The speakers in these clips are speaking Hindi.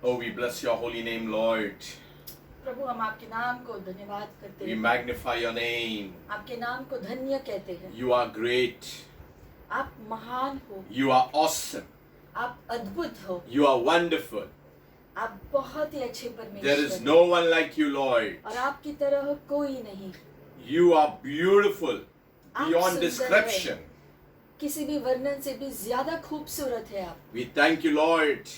Oh, we bless your holy name, Lord. प्रभु हम आपके नाम को धन्यवाद करते We हैं, magnify your name. आपके नाम को धन्य कहते हैं। You are great. आप महान हो, You are awesome. आप अद्भुत हो, You are wonderful. आप बहुत ही अच्छे There is परमेश्वर no one like you, Lord. और आपकी तरह कोई नहीं। You are beautiful आप beyond सुंदर description. हैं, किसी भी वर्णन से भी ज्यादा खूबसूरत है आप। We thank you, Lord,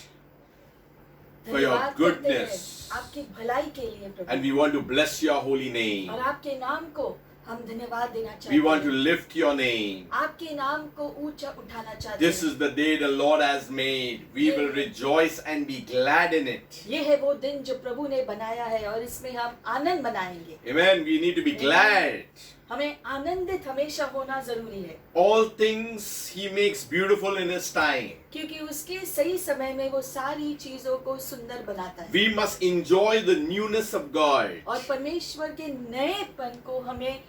for your धन्यवाद करते हैं goodness. आपकी भलाई के लिए And Prabhu, we want to bless your holy name. और आपके नाम को हम धन्यवाद देना We चाहते want to हैं, lift your name. आपके नाम को ऊंचा उठाना चाहते This हैं। is the day the Lord has made. We will rejoice and be glad in it. ये है वो दिन जो प्रभु ने बनाया है और इसमें हम आनंद मनाएंगे। Amen. We need to be glad. हमें आनंदित हमेशा होना जरूरी है, All things He makes beautiful in His time. क्योंकि उसके सही समय में वो सारी चीजों को सुंदर बनाता है। We must enjoy the newness of God. और परमेश्वर के नएपन को हमें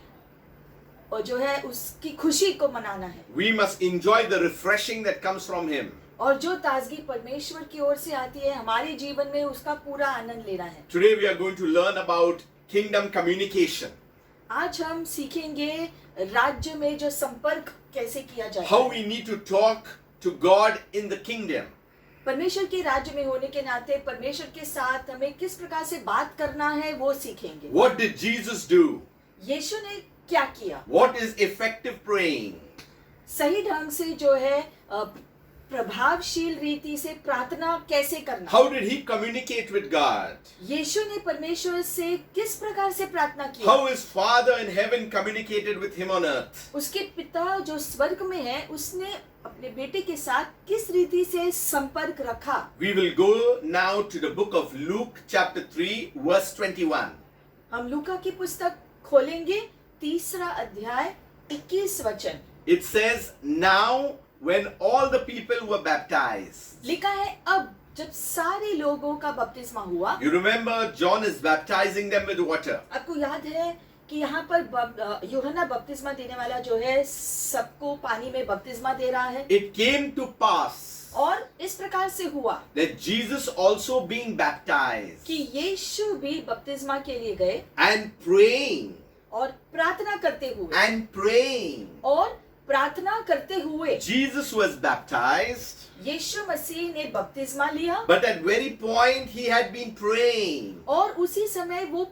और जो है उसकी खुशी को मनाना है, We must enjoy the refreshing that comes from Him. और जो ताजगी परमेश्वर की ओर से आती है हमारे जीवन में उसका पूरा आनंद लेना है। Today we are going to learn about kingdom communication. आज हम सीखेंगे राज्य में जो संपर्क कैसे किया जाए, How we need to talk to God in the kingdom. परमेश्वर के राज्य में होने के नाते परमेश्वर के साथ हमें किस प्रकार से बात करना है वो सीखेंगे। What did Jesus do? यीशु ने क्या किया, What is effective praying? सही ढंग से जो है प्रभावशील रीति से प्रार्थना कैसे करना। How did He communicate with God? यीशु ने परमेश्वर से किस प्रकार से प्रार्थना की, How His Father in heaven communicated with Him on earth? उसके पिता जो स्वर्ग में है उसने अपने बेटे के साथ किस रीति से संपर्क रखा। We will go now to the book of Luke chapter 3 verse 21. हम लूका की पुस्तक खोलेंगे, 3 अध्याय 21 वचन। It says, now when all the people were baptized. लिखा है अब जब सारे लोगों का बपतिस्मा हुआ। You remember John is baptizing them with water. आपको याद है कि यहाँ पर यूहन्ना बपतिस्मा देने वाला जो है सबको पानी में बपतिस्मा दे रहा है। It came to pass और इस प्रकार से हुआ that Jesus also being baptized कि यीशु भी बपतिस्मा के लिए गए and praying और प्रार्थना करते हुए and praying. और प्रार्थना करते हुए Jesus was baptized, यीशु मसीह ने बपतिस्मा लिया but at very point he had been praying. और उसी समय वो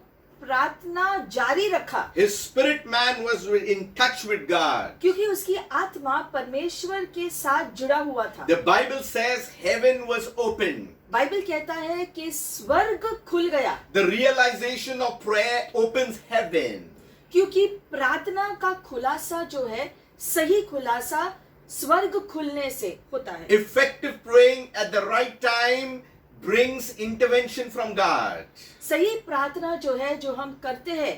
प्रार्थना जारी रखा, His spirit man was in touch with God. क्योंकि उसकी आत्मा परमेश्वर के साथ जुड़ा हुआ था। The Bible says heaven was open. Bible कहता है कि स्वर्ग खुल गया, The realization of prayer opens heaven. क्योंकि प्रार्थना का खुलासा जो है सही खुलासा स्वर्ग खुलने से होता है। Effective praying at the right time brings intervention from God. सही प्रार्थना जो है जो हम करते हैं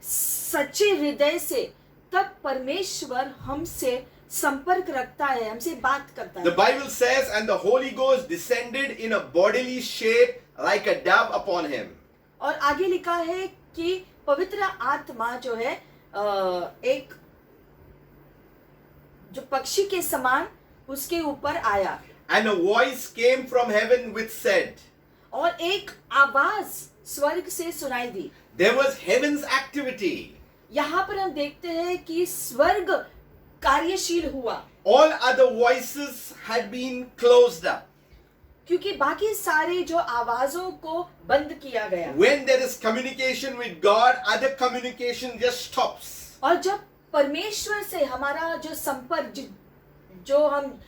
सच्चे हृदय से, तब परमेश्वर हमसे संपर्क रखता है, हमसे बात करता है। The Bible says, and the Holy Ghost descended in a bodily shape like a dove upon him. और आगे लिखा है कि पवित्र आत्मा जो है एक जो पक्षी के समान उसके ऊपर आया, And a voice came from heaven which said, और एक आवाज स्वर्ग से सुनाई दी। there was heaven's activity. यहाँ पर हम देखते हैं कि स्वर्ग कार्यशील हुआ, All other voices had been closed up. क्योंकि बाकी सारे जो आवाजों को बंद किया गया। When there is communication with God, other communication just stops. और जब परमेश्वर से हमारा जो संपर्क जो हम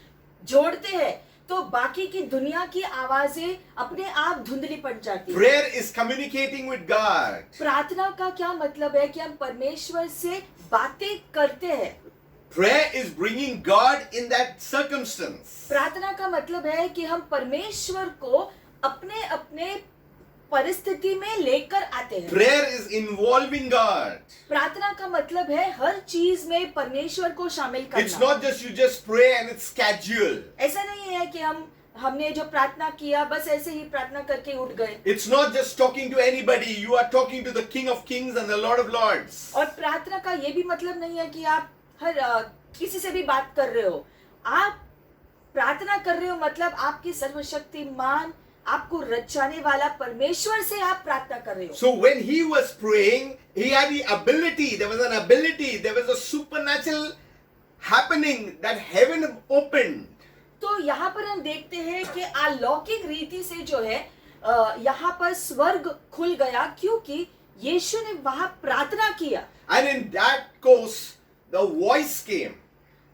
जोड़ते हैं तो बाकी की दुनिया की आवाजें अपने आप धुंधली पड़ जाती है। Prayer is communicating with God. प्रार्थना का क्या मतलब है कि हम परमेश्वर से बातें करते हैं। Prayer is bringing God in that circumstance. प्रार्थना का मतलब है कि हम परमेश्वर को अपने अपने परिस्थिति में लेकर आते हैं। Prayer is involving God. प्रार्थना का मतलब है हर चीज में परमेश्वर को शामिल It's करना। not just you just pray and it's casual. ऐसा नहीं है कि हमने जो प्रार्थना किया बस ऐसे ही प्रार्थना करके उठ गए। It's not just talking to anybody. You are talking to the King of Kings and the Lord of Lords. और प्रार्थना का ये भी मतलब नहीं है कि आप हर किसी से भी बात कर रहे हो। आप प्रार्थना कर रहे हो मतलब आपके सर्वशक्तिमान आपको रचाने वाला परमेश्वर से आप प्रार्थना कर रहे हो। So when he was praying, he had the ability, there was an ability, there was a supernatural happening that heaven opened. तो यहाँ पर हम देखते हैं कि अलौकिक रीति से जो है यहाँ पर स्वर्ग खुल गया, क्योंकि यीशु ने वहां प्रार्थना किया And in that course, the voice came.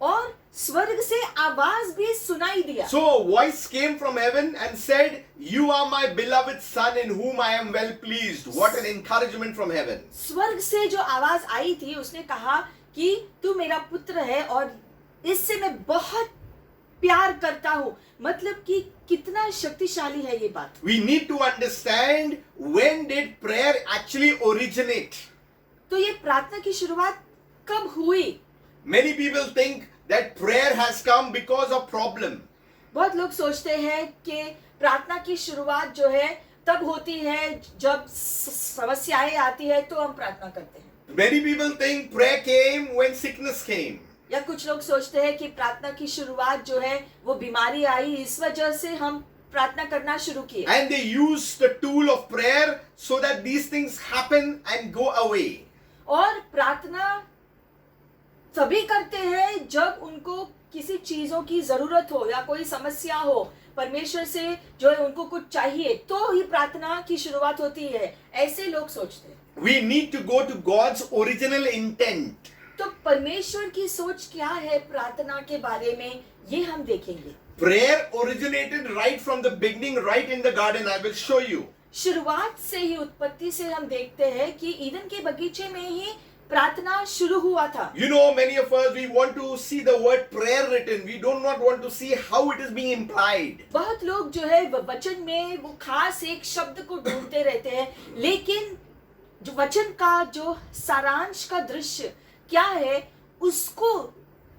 और स्वर्ग से आवाज भी सुनाई दिया। So a voice came from heaven and said, "You are my beloved son in whom I am well pleased." What an encouragement from heaven. स्वर्ग से जो आवाज आई थी, उसने कहा कि तू मेरा पुत्र है और इससे मैं बहुत प्यार करता हूँ। मतलब कि कितना शक्तिशाली है ये बात। We need to understand, when did prayer actually originate? तो ये प्रार्थना की शुरुआत कब हुई? Many people think that prayer has come because of problem. बहुत लोग सोचते हैं कि प्रार्थना की शुरुआत जो है तब होती है जब समस्याएं आती है तो हम प्रार्थना करते हैं। Many people think prayer came when sickness came. या कुछ लोग सोचते हैं कि प्रार्थना की शुरुआत जो है वो बीमारी आई, इस वजह से हम प्रार्थना करना शुरू किए। And they use the tool of prayer so that these things happen and go away. और प्रार्थना तभी करते हैं जब उनको किसी चीजों की जरूरत हो या कोई समस्या हो, परमेश्वर से जो है उनको कुछ चाहिए, तो ही प्रार्थना की शुरुआत होती है, ऐसे लोग सोचते हैं। We need to go to God's original intent. तो परमेश्वर की सोच क्या है प्रार्थना के बारे में, ये हम देखेंगे। Prayer originated right from the beginning, right in the garden. I will show you. शुरुआत से ही, उत्पत्ति से हम देखते हैं कि ईदन के बगीचे में ही प्रार्थना शुरू हुआ था। You know, many of us, we want to see the word prayer written. We do not want to see how it is being implied. बहुत लोग जो है वचन में वो खास एक शब्द को ढूंढते रहते हैं, लेकिन जो वचन का जो सारांश का दृश्य क्या है उसको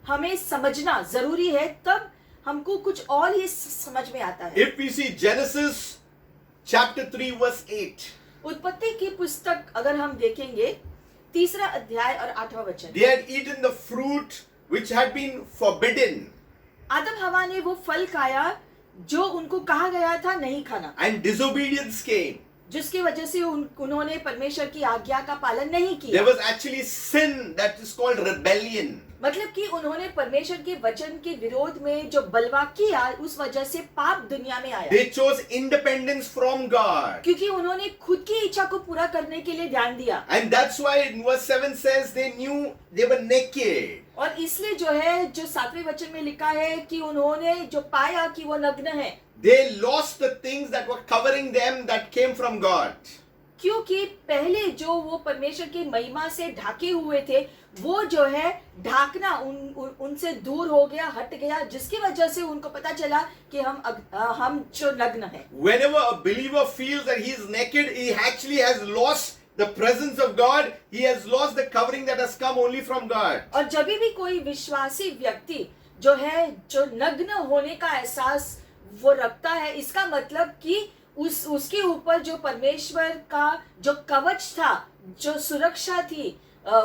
हमें समझना जरूरी है, तब हमको कुछ और ही समझ में आता है। If we see Genesis chapter 3 verse 8. उत्पत्ति की पुस्तक अगर हम देखेंगे, 3 अध्याय और 8वां वचन। They had eaten the fruit which had been forbidden. आदम हवा ने वो फल खाया जो उनको कहा गया था नहीं खाना, And disobedience came. जिसकी वजह से उन्होंने परमेश्वर की आज्ञा का पालन नहीं किया। There was actually sin that is called rebellion. मतलब कि उन्होंने परमेश्वर के वचन के विरोध में जो बलवा किया, उस वजह से पाप दुनिया में आया। They chose independence from God. क्योंकि उन्होंने खुद की इच्छा को पूरा करने के लिए ध्यान दिया। And that's why in verse 7 says they knew they were naked. और इसलिए जो है, जो 7वें वचन में लिखा है कि उन्होंने जो पाया कि वो नग्न है। They lost the things that were covering them that came from God. क्योंकि पहले जो वो परमेश्वर की महिमा से ढाके हुए थे, वो जो है ढाकना उनसे दूर हो गया, हट गया, जिसकी वजह से उनको पता चला कि हम जो नग्न हैं। Whenever a believer feels that he is naked, he actually has lost the presence of God. He has lost the covering that has come only from God. और जब भी कोई विश्वासी व्यक्ति जो है, जो नग्न होने का एहसास वो रखता है, इसका मतलब कि उसके ऊपर जो परमेश्वर का जो कवच था, जो सुरक्षा थी,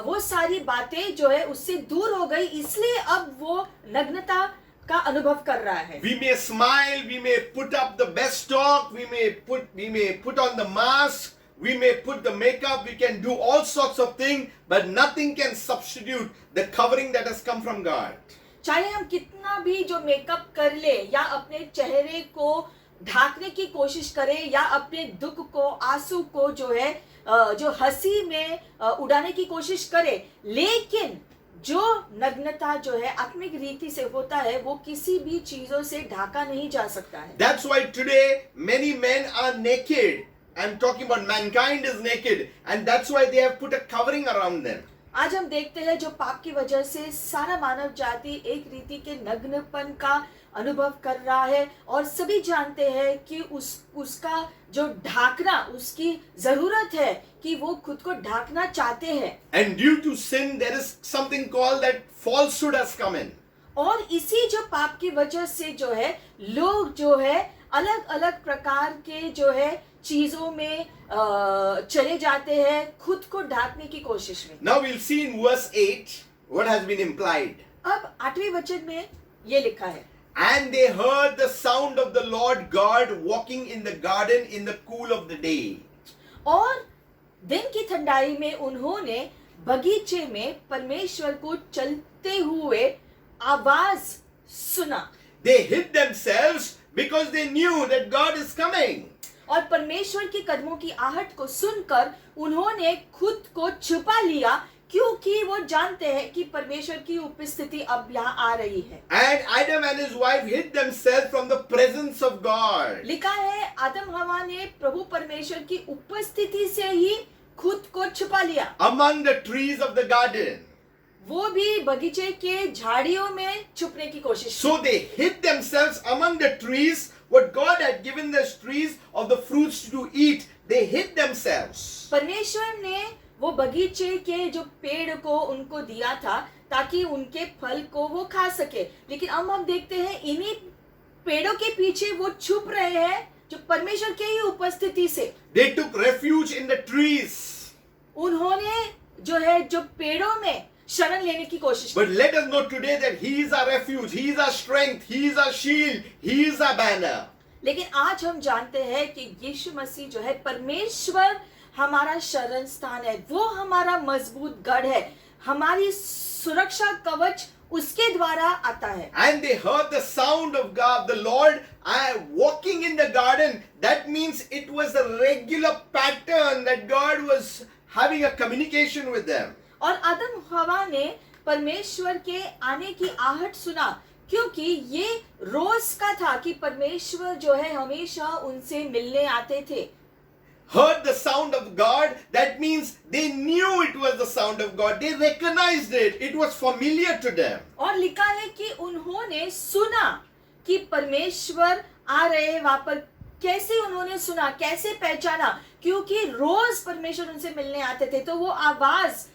वो सारी बातें जो है उससे दूर हो गई, इसलिए अब वो नग्नता का अनुभव कर रहा है। We may smile, we may put up the best talk, we may put on the mask, we may put the makeup, we can do all sorts of things, but nothing can substitute the covering that has come from God. चाहे हम कितना भी जो मेकअप कर ले या अपने चेहरे को ढाकने की कोशिश करें या अपने दुख को, आंसू को जो है जो हंसी में उड़ाने की कोशिश करे, लेकिन जो नग्नता जो है आत्मिक रीति से होता है, वो किसी भी चीजों से ढाका नहीं जा सकता है। That's why today many men are naked. I'm talking about mankind is naked, and that's why they have put a covering around them. आज हम देखते हैं जो पाप की वजह से सारा मानव जाति एक रीति के नग्नपन का अनुभव कर रहा है, और सभी जानते हैं कि उसका जो ढाकना, उसकी जरूरत है कि वो खुद को ढाकना चाहते हैं। And due to sin, there is something called that falsehood has come in. और इसी जो पाप की वजह से जो है लोग जो है अलग अलग प्रकार के जो है चीजों में चले जाते हैं, खुद को ढाकने की कोशिश में। Now we'll see in verse 8 what has been implied. अब 8वें वचन में ये लिखा है, And they heard the sound of the Lord God walking in the garden in the cool of the day. और दिन की ठंडाई में उन्होंने बगीचे में परमेश्वर को चलते हुए आवाज सुना। They hid themselves because they knew that God is coming. और परमेश्वर के कदमों की आहट को सुनकर उन्होंने खुद को छुपा लिया, क्योंकि वो जानते हैं कि परमेश्वर की उपस्थिति अब यहाँ आ रही है। And Adam and his wife hid themselves from the presence of God. लिखा है आदम हवा ने प्रभु परमेश्वर की उपस्थिति से ही खुद को छुपा लिया। Among the trees of the garden. वो भी बगीचे के झाड़ियों में छुपने की कोशिश की। So they hid themselves among the trees. What God had given those trees of the fruits to eat, they hid themselves. परमेश्वर ने वो बगीचे के जो पेड़ को उनको दिया था ताकि उनके फल को वो खा सके, लेकिन अब हम देखते हैं इन्हीं पेड़ों के पीछे वो छुप रहे हैं जो परमेश्वर के ही उपस्थिति से। They took refuge in the trees. उन्होंने जो पेड़ों में शरण लेने की कोशिश की। But let us know today that He is our refuge, He is our strength, He is our shield, He is our banner. लेकिन आज हम जानते हैं कि यीशु मसीह जो है परमेश्वर हमारा शरण स्थान है, वो हमारा मजबूत गढ़ है, हमारी सुरक्षा कवच उसके द्वारा आता है। And they heard the sound of God, the Lord, walking in the garden. That means it was a regular pattern that God was having a communication with them. और आदम हवा ने परमेश्वर के आने की आहट सुना, क्योंकि ये रोज का था कि परमेश्वर जो है हमेशा उनसे मिलने आते थे। Heard the sound of God, that means they knew it was the sound of God. They recognized it. It was familiar to them. और लिखा है कि उन्होंने सुना कि परमेश्वर आ रहे हैं वहां पर। कैसे उन्होंने सुना, कैसे पहचाना? क्योंकि रोज परमेश्वर उनसे मिलने आते थे, तो वो आवाज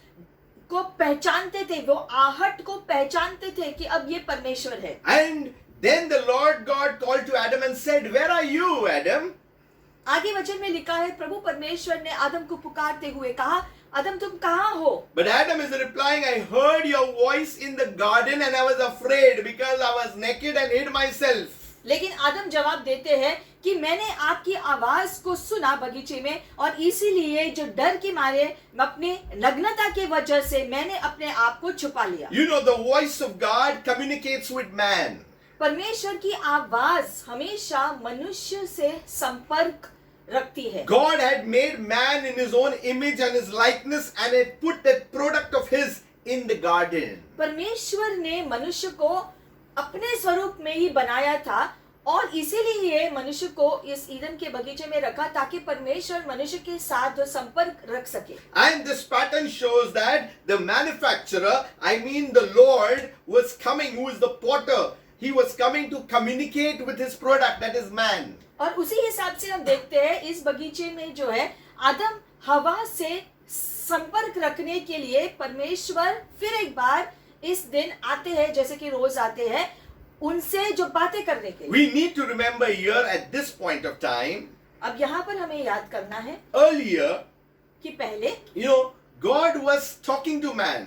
को पहचानते थे, वो आहट को पहचानते थे कि अब ये परमेश्वर है। And then the Lord God called to Adam and said, "Where are you, Adam?" आगे वचन में लिखा है प्रभु परमेश्वर ने आदम को पुकारते हुए कहा, आदम तुम कहाँ हो? But Adam is replying, "I heard your voice in the garden and I was afraid because I was naked and hid myself." लेकिन आदम जवाब देते हैं कि मैंने आपकी आवाज को सुना बगीचे में, और इसीलिए जो डर के मारे अपने नग्नता के वजह से मैंने अपने आप को छुपा लिया। You know, the voice of God communicates with man. परमेश्वर की आवाज हमेशा मनुष्य से संपर्क रखती है। God had made man in his own image and his likeness and had put that product of his in the garden. परमेश्वर ने मनुष्य को अपने स्वरूप में ही बनाया था, और इसीलिए मनुष्य को इस ईदन के बगीचे में रखा ताकि परमेश्वर मनुष्य के साथ जो संपर्क रख सके। And this pattern shows that the manufacturer, I mean the Lord, was coming, who is the potter. He was coming to communicate with his product, that is man. और उसी हिसाब से हम देखते हैं इस बगीचे में जो है आदम हवा से संपर्क रखने के लिए परमेश्वर फिर एक बार इस दिन आते हैं, जैसे कि रोज आते हैं, उनसे जो बातें करने के लिए। We need to remember here at this point of time, अब यहाँ पर हमें याद करना है earlier, कि पहले God was talking to man.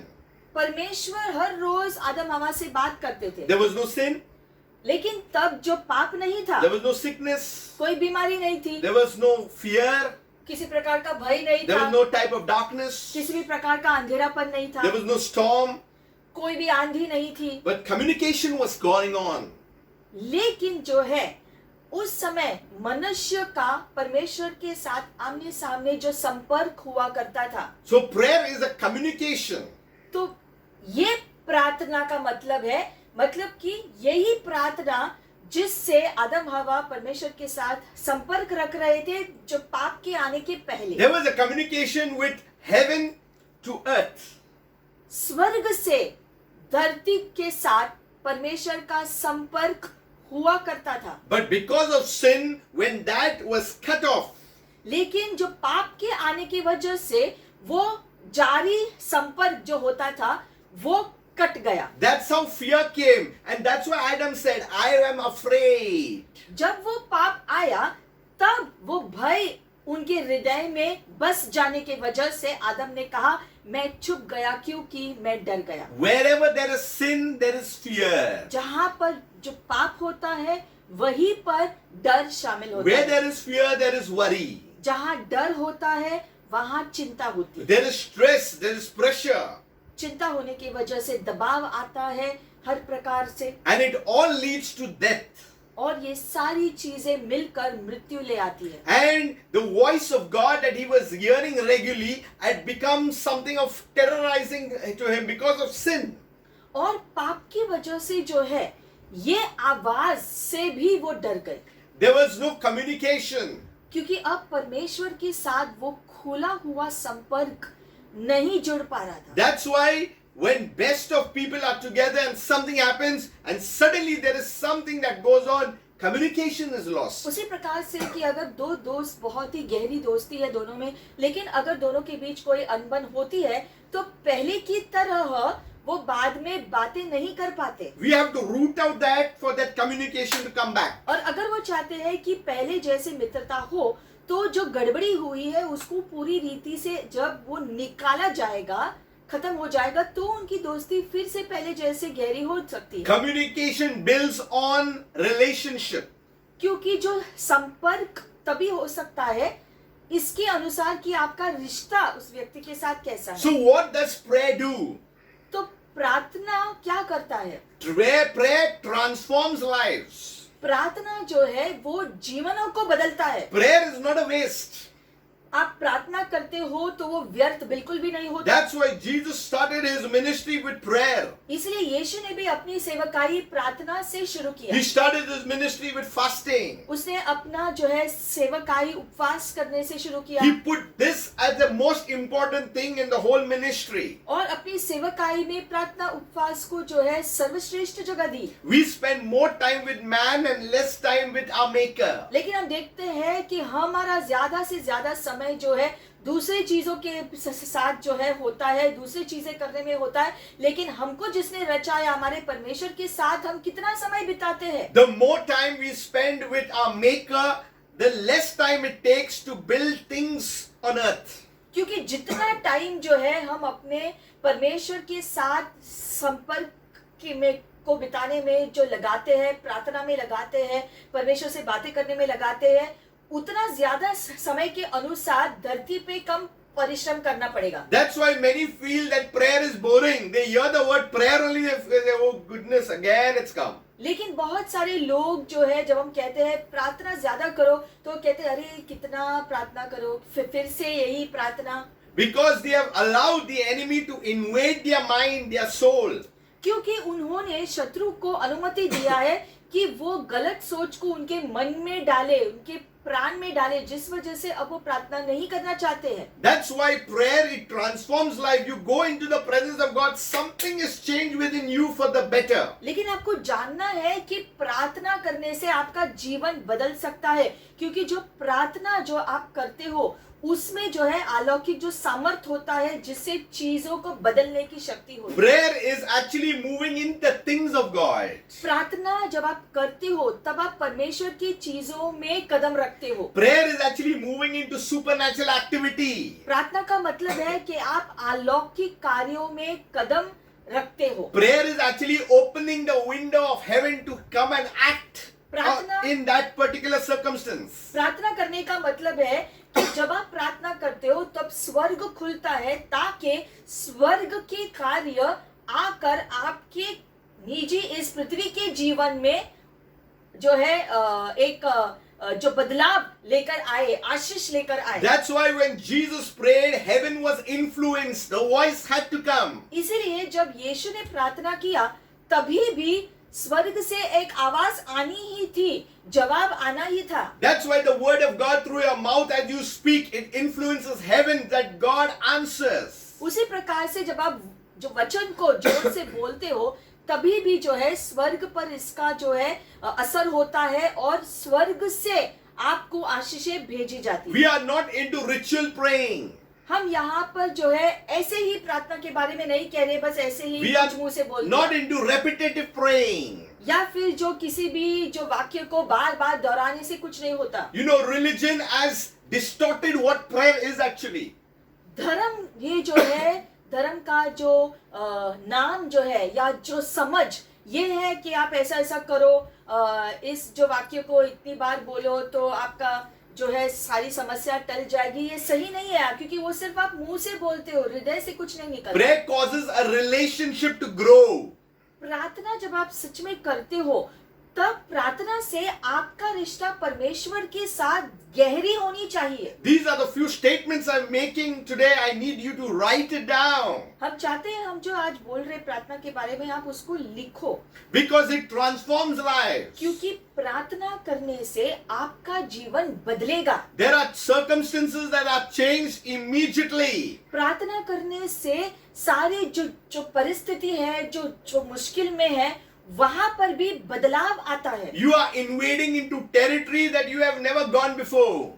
परमेश्वर हर रोज आदम हवा से बात करते थे, There was no sin, लेकिन तब जो पाप नहीं था, there was no sickness, कोई बीमारी नहीं थी, there was no fear, किसी प्रकार का भय नहीं there था, was no type of darkness, किसी भी प्रकार का अंधेरापन नहीं था, there was no storm, कोई भी आंधी नहीं थी। but communication was going on. लेकिन जो है उस समय मनुष्य का परमेश्वर के साथ आमने सामने जो संपर्क हुआ करता था। So prayer is a communication. तो ये प्रार्थना का मतलब है, मतलब कि यही प्रार्थना जिससे आदम हवा परमेश्वर के साथ संपर्क रख रहे थे जो पाप के आने के पहले। There was a communication with heaven to earth. स्वर्ग से धरती के साथ परमेश्वर का संपर्क हुआ करता था। But because of sin, when that was cut off, लेकिन जो पाप के आने की वजह से वो जारी संपर्क जो होता था वो कट गया। that's how fear came. And that's why Adam said, "I am afraid." जब वो पाप आया तब वो भय उनके हृदय में बस जाने के वजह से आदम ने कहा मैं छुप गया क्योंकि मैं डर गया। Wherever there is sin, there is fear. जहां पर जो पाप होता है वहीं पर डर शामिल होता Where है। there is fear, there is worry. जहां डर होता है वहां चिंता होती है। There is stress, there is pressure. चिंता होने की वजह से दबाव आता है हर प्रकार से, And it all leads to death. और ये सारी चीजें मिलकर मृत्यु ले आती है। And the voice of God that he was hearing regularly had become something of terrorizing to him because of sin. और पाप की वजह से जो है ये आवाज से भी वो डर गए, There was no communication. क्योंकि अब परमेश्वर के साथ वो खुला हुआ संपर्क नहीं जुड़ पा रहा था। That's why when best of people are together and something happens and suddenly there is something that goes on, communication is lost. उसी प्रकार से कि अगर दो दोस्त बहुत ही गहरी दोस्ती है दोनों में, लेकिन अगर दोनों के बीच कोई अनबन होती है तो पहले की तरह वो बाद में बातें नहीं कर पाते। We have to root out that for that communication to come back. और अगर वो चाहते हैं कि पहले जैसे मित्रता हो तो जो गड़बड़ी हुई है उसको पूरी रीति से जब वो निकाला जाएगा, खत्म हो जाएगा, तो उनकी दोस्ती फिर से पहले जैसे गहरी हो सकती है। Communication builds on relationship. क्योंकि जो संपर्क तभी हो सकता है इसके अनुसार कि आपका रिश्ता उस व्यक्ति के साथ कैसा है। So what does prayer do? तो प्रार्थना क्या करता है? Prayer transforms lives. प्रार्थना जो है वो जीवनों को बदलता है। Prayer is not a waste. आप प्रार्थना करते हो तो वो व्यर्थ बिल्कुल भी नहीं होता। That's why Jesus started his ministry with prayer. इसलिए यीशु ने भी अपनी सेवकाई प्रार्थना से शुरू किया। He started his ministry with fasting. उसने अपना जो है सेवकाई उपवास करने से शुरू किया। He put this as the most important thing in the whole ministry. और अपनी सेवकाई में प्रार्थना उपवास को जो है सर्वश्रेष्ठ जगह दी। We spend more time with man and less time with our maker. लेकिन हम देखते हैं कि हमारा ज्यादा से ज्यादा समय जो है दूसरी चीजों के साथ जो है होता है, दूसरी चीजें करने में होता है, लेकिन हमको जिसने रचाया हमारे परमेश्वर के साथ हम कितना समय बिताते हैं। The more time we spend with our maker, the less time it takes to build things on earth. क्योंकि जितना टाइम जो है हम अपने परमेश्वर के साथ संपर्क में को बिताने में जो लगाते हैं, प्रार्थना में लगाते हैं, परमेश्वर से बातें करने में लगाते हैं, उतना ज्यादा समय के अनुसार धरती पे कम परिश्रम करना पड़ेगा। That's why many feel that prayer is boring. They hear the word prayer only, they say, oh goodness, again it's come. लेकिन बहुत सारे लोग जो है जब हम कहते हैं प्रार्थना ज्यादा करो तो कहते हैं अरे कितना प्रार्थना करो, फिर से यही प्रार्थना। Because they have allowed the enemy to invade their mind, their soul. क्योंकि उन्होंने शत्रु को अनुमति दिया है कि वो गलत सोच को उनके मन में डाले, उनके प्राण में डाले, जिस वजह से अब वो प्रार्थना नहीं करना चाहते हैं। That's why prayer, it transforms life. You go into the presence of God, something is changed within you for the better. लेकिन आपको जानना है कि प्रार्थना करने से आपका जीवन बदल सकता है, क्योंकि जो प्रार्थना जो आप करते हो उसमें जो है अलौकिक जो सामर्थ होता है जिससे चीजों को बदलने की शक्ति होती है। Prayer is actually moving in the things of God. प्रार्थना जब आप करते हो तब आप परमेश्वर की चीजों में कदम रखते हो। Prayer is actually moving into supernatural activity. प्रार्थना का मतलब है कि आप अलौकिक कार्यों में कदम रखते हो। Prayer is actually opening the window of heaven to come and act in that particular circumstance. प्रार्थना करने का मतलब है कि जब आप प्रार्थना करते हो तब स्वर्ग खुलता है ताकि स्वर्ग के कार्य आकर आपके निजी इस पृथ्वी के जीवन में जो है एक जो बदलाव लेकर आए, आशीष लेकर आए। That's why when Jesus prayed, heaven was influenced. The voice had to come. इसीलिए जब यीशु ने प्रार्थना किया तभी भी स्वर्ग से एक आवाज आनी ही थी, जवाब आना ही था। That's why the word of God through your mouth as you speak, it influences heaven that God answers. उसी प्रकार से जब आप जो वचन को जोर से बोलते हो तभी भी जो है स्वर्ग पर इसका जो है असर होता है और स्वर्ग से आपको आशीषें भेजी जाती है। We are not into ritual praying. हम यहाँ पर जो है ऐसे ही प्रार्थना के बारे में नहीं कह रहे, बस ऐसे ही We are कुछ मुंह से बोल not दिया। into repetitive praying. या फिर जो किसी भी जो वाक्य को बार बार दोहराने से कुछ नहीं होता। You know, religion has distorted what prayer is actually. धर्म ये जो है, धर्म का जो नाम जो है या जो समझ ये है कि आप ऐसा ऐसा करो, इस जो वाक्य को इतनी बार बोलो तो आपका जो है सारी समस्या टल जाएगी। ये सही नहीं है, क्योंकि वो सिर्फ आप मुंह से बोलते हो, हृदय से कुछ नहीं निकलता। Prayer causes a relationship to grow. प्रार्थना जब आप सच में करते हो तब प्रार्थना से आपका रिश्ता परमेश्वर के साथ गहरी होनी चाहिए। These are the few statements I'm making today. I need you to write it down. हम चाहते हैं हम जो आज बोल रहे प्रार्थना के बारे में आप उसको लिखो, Because it transforms lives. क्योंकि प्रार्थना करने से आपका जीवन बदलेगा। There are circumstances that are changed immediately. प्रार्थना करने से सारे जो परिस्थिति है, जो मुश्किल में है, वहां पर भी बदलाव आता है। You are invading into territory that you have never gone before.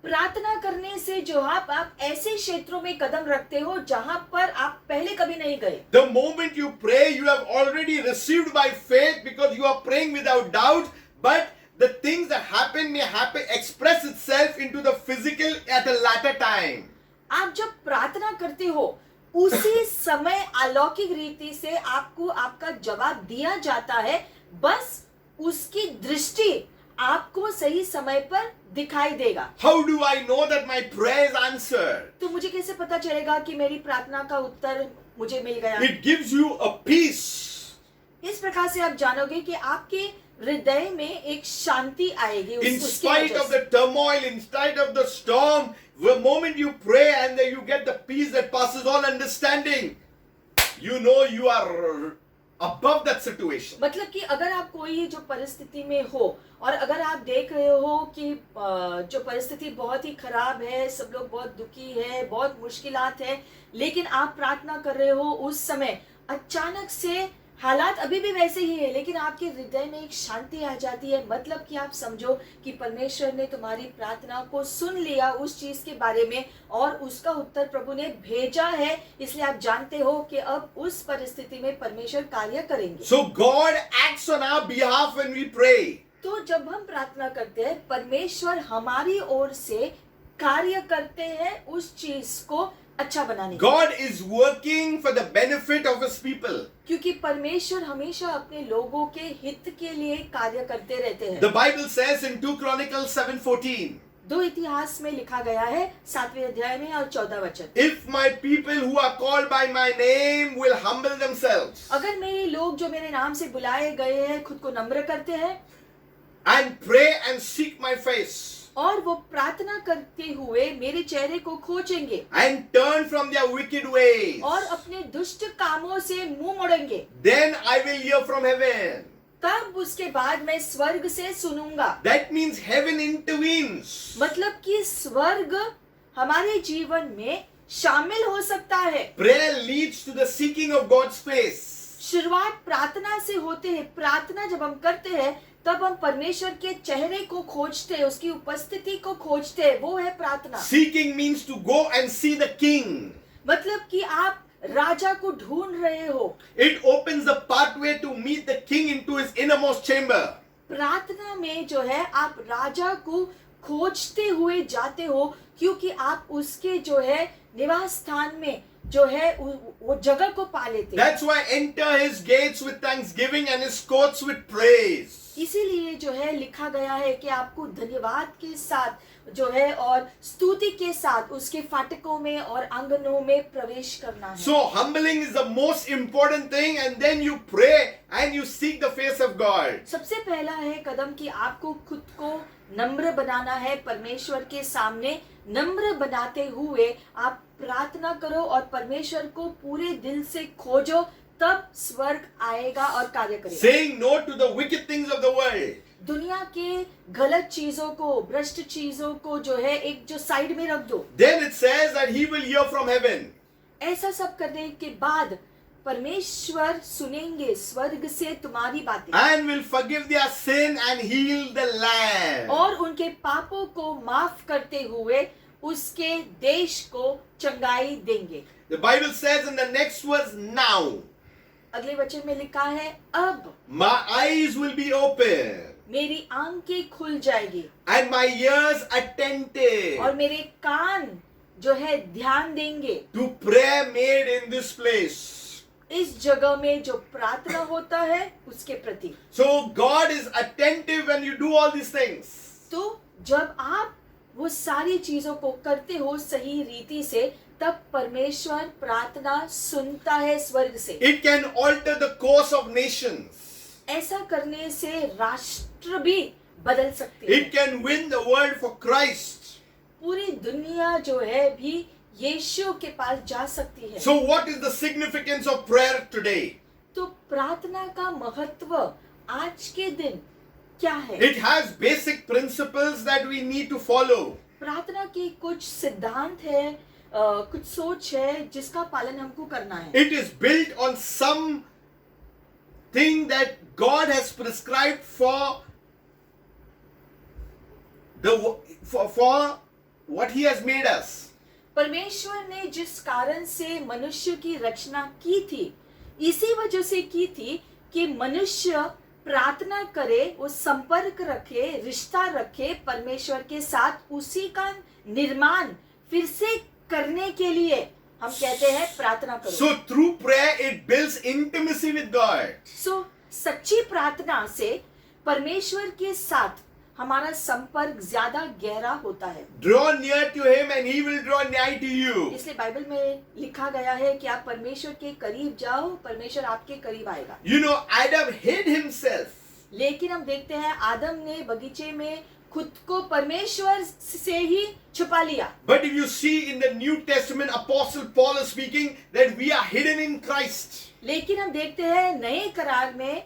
प्रार्थना करने से जो आप ऐसे क्षेत्रों में कदम रखते हो जहां पर आप पहले कभी नहीं गए। The moment you pray, you have already received by faith because you are praying without doubt. But the things that may express itself into the physical at a latter time. आप जब प्रार्थना करते हो उसी समय अलौकिक रीति से आपको आपका जवाब दिया जाता है, बस उसकी दृष्टि आपको सही समय पर दिखाई देगा। How do I know that my prayer is answered? तो मुझे कैसे पता चलेगा कि मेरी प्रार्थना का उत्तर मुझे मिल गया? It gives you a peace. इस प्रकार से आप जानोगे कि आपके हृदय में एक शांति आएगी। In उसकी spite वजह of से। the turmoil, in spite of the storm, the moment you pray and then you get the peace that passes all understanding, you know you are above that situation. मतलब कि अगर आप कोई जो परिस्थिति में हो और अगर आप देख रहे हो कि जो परिस्थिति बहुत ही खराब है, सब लोग बहुत दुखी है, बहुत मुश्किलात है, लेकिन आप प्रार्थना कर रहे हो, उस समय अचानक से हालात अभी भी वैसे ही है, लेकिन आपके हृदय में एक शांति आ जाती है। मतलब कि आप समझो कि परमेश्वर ने तुम्हारी प्रार्थना को सुन लिया उस चीज के बारे में और उसका उत्तर प्रभु ने भेजा है, इसलिए आप जानते हो कि अब उस परिस्थिति में परमेश्वर कार्य करेंगे। So God acts on our behalf when we pray. तो जब हम प्रार्थना करते हैं, परमेश्वर हमारी ओर से कार्य करते हैं उस चीज को अच्छा बनाने के लिए। God is working for the benefit of His people. क्योंकि परमेश्वर हमेशा अपने लोगों के हित के लिए कार्य करते रहते हैं। The Bible says in 2 Chronicles 7:14, दो इतिहास में लिखा गया है 7वें अध्याय में और 14 वचन, if my people who are called by my name will humble themselves अगर मेरे लोग जो मेरे नाम से बुलाए गए हैं खुद को नम्र करते हैं and pray and seek my face और वो प्रार्थना करते हुए मेरे चेहरे को खोजेंगे and turn from their wicked ways, और अपने दुष्ट कामों से मुंह मोड़ेंगे, then I will hear from heaven. तब उसके बाद मैं स्वर्ग से सुनूंगा। That means heaven intervenes. मतलब कि स्वर्ग हमारे जीवन में शामिल हो सकता है। Prayer leads to the seeking of God's face. शुरुआत प्रार्थना से होते हैं। प्रार्थना जब हम करते हैं तब हम परमेश्वर के चेहरे को खोजते हैं, उसकी उपस्थिति को खोजते हैं, वो है प्रार्थना। Seeking means to go and see the king. मतलब कि आप राजा को ढूंढ रहे हो। It opens the pathway to meet the king into his innermost chamber. प्रार्थना में जो है आप राजा को खोजते हुए जाते हो, क्योंकि आप उसके जो है निवास स्थान में जो है वो जगह को पा लेते हैं। That's why enter his gates with thanksgiving and his courts with praise. इसीलिए जो है लिखा गया है कि आपको धन्यवाद के साथ जो है और स्तुति के साथ उसके फाटकों में और आंगनों में प्रवेश करना है। So humbling is the most important thing, and then you pray and you seek the face of God. सबसे पहला है कदम कि आपको खुद को नम्र बनाना है, परमेश्वर के सामने नम्र बनाते हुए आप प्रार्थना करो और परमेश्वर को पूरे दिल से खोजो, तब स्वर्ग आएगा और कार्य करेगा। Saying no to the wicked things of the world. दुनिया के गलत चीजों को, भ्रष्ट चीजों को जो है एक जो साइड में रख दो। Then it says that he will hear from heaven. ऐसा सब करने के बाद परमेश्वर सुनेंगे स्वर्ग से तुम्हारी बातें And will forgive their sin and heal the land. और उनके पापों को माफ करते हुए उसके देश को चंगाई देंगे। The Bible says in the next verse, now अगले वचन में लिखा है, अब my eyes will be open मेरी आंखें खुल जाएगी and my ears attentive और मेरे कान जो है ध्यान देंगे to prayer made in this place. इस जगह में जो प्रार्थना होता है उसके प्रति। So God is attentive when you do all these things. तो जब आप वो सारी चीजों को करते हो सही रीति से, तब परमेश्वर प्रार्थना सुनता है स्वर्ग से। It can alter the course of nations. ऐसा करने से राष्ट्र भी बदल सकते हैं। It can win the world for Christ. पूरी दुनिया जो है भी यीशु के पास जा सकती है। So what is the significance of prayer today? तो प्रार्थना का महत्व आज के दिन क्या है? It has basic principles that we need to follow. प्रार्थना के कुछ सिद्धांत है, कुछ सोच है जिसका पालन हमको करना है। It is built on some thing that God has prescribed for what He has made us. परमेश्वर ने जिस कारण से मनुष्य की रचना की थी, इसी वजह से की थी कि मनुष्य प्रार्थना करे, वो संपर्क रखे, रिश्ता रखे परमेश्वर के साथ। उसी का निर्माण फिर से करने के लिए हम कहते हैं प्रार्थना करो। So through prayer it builds intimacy with God. सो सच्ची प्रार्थना से परमेश्वर के साथ हमारा संपर्क ज्यादा गहरा होता है। Draw near to Him and He will draw nigh to you. इसलिए बाइबल में लिखा गया है कि आप परमेश्वर के करीब जाओ, परमेश्वर आपके करीब आएगा। You know, Adam hid himself. लेकिन हम देखते हैं आदम ने बगीचे में खुद को परमेश्वर से ही छुपा लिया। But if you see in the New Testament, Apostle Paul is speaking that we are hidden in Christ. लेकिन हम देखते हैं नए करार में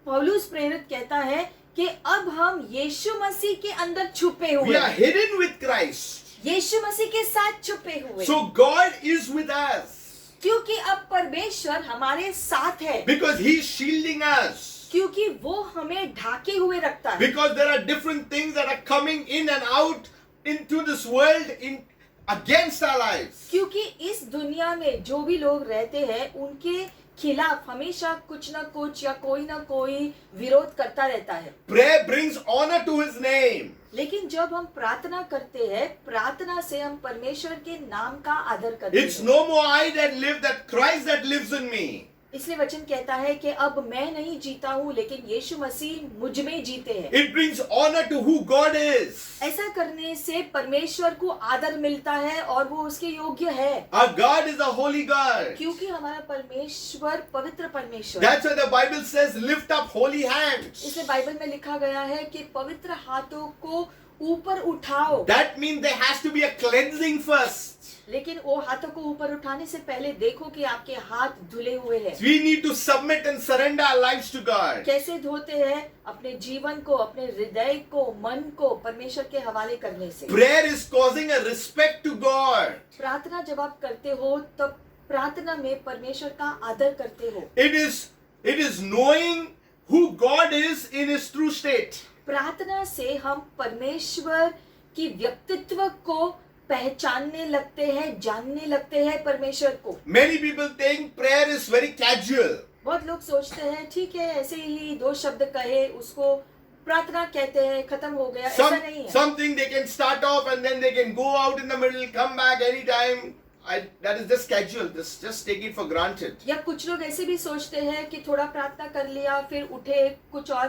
पौलुस प्रेरित कहता है कि अब हम यीशु मसीह के अंदर छुपे We हुए are हैं। hidden with Christ. यीशु मसीह के साथ छुपे हुए। So God is with us क्योंकि अब परमेश्वर हमारे साथ है, because He is shielding us. क्योंकि वो हमें ढाके हुए रखता है। Because there are different things that are coming in and out into this world in against our lives. क्योंकि इस दुनिया में जो भी लोग रहते हैं उनके खिलाफ हमेशा कुछ ना कुछ या कोई ना कोई विरोध करता रहता है। Prayer brings honor to His name. लेकिन जब हम प्रार्थना करते हैं, प्रार्थना से हम परमेश्वर के नाम का आदर करते It's हैं। no more I that live, that Christ that lives in me. इसलिए वचन कहता है कि अब मैं नहीं जीता हूँ, लेकिन यीशु मसीह मुझ में जीते हैं। It brings honor to who God is. ऐसा करने से परमेश्वर को आदर मिलता है और वो उसके योग्य है, Our God is a holy God. क्योंकि हमारा परमेश्वर पवित्र परमेश्वर। That's why the Bible says, lift up holy hands. इसलिए बाइबल में लिखा गया है कि पवित्र हाथों को ऊपर उठाओ। That means there has to be a cleansing first. लेकिन वो हाथों को ऊपर उठाने से पहले देखो कि आपके हाथ धुले हुए हैं। We need to submit and surrender our lives to God. कैसे धोते हैं? अपने जीवन को, अपने हृदय को, मन को परमेश्वर के हवाले करने से। Prayer is causing a respect to God. प्रार्थना जब आप करते हो तब प्रार्थना में परमेश्वर का आदर करते हो। It is knowing who God is in His true state. प्रार्थना से हम परमेश्वर की व्यक्तित्व को पहचानने लगते हैं, जानने लगते हैं परमेश्वर को। Many people think prayer is very casual. बहुत लोग सोचते हैं ठीक है, ऐसे ही दो शब्द कहे उसको प्रार्थना कहते हैं, खत्म हो गया। ऐसा नहीं है। Something they can start off and then they can go out in the middle, come back anytime. That is just casual. Just take it for granted. या कुछ लोग ऐसे भी सोचते हैं कि थोड़ा प्रार्थना कर लिया, फिर उठे, कुछ और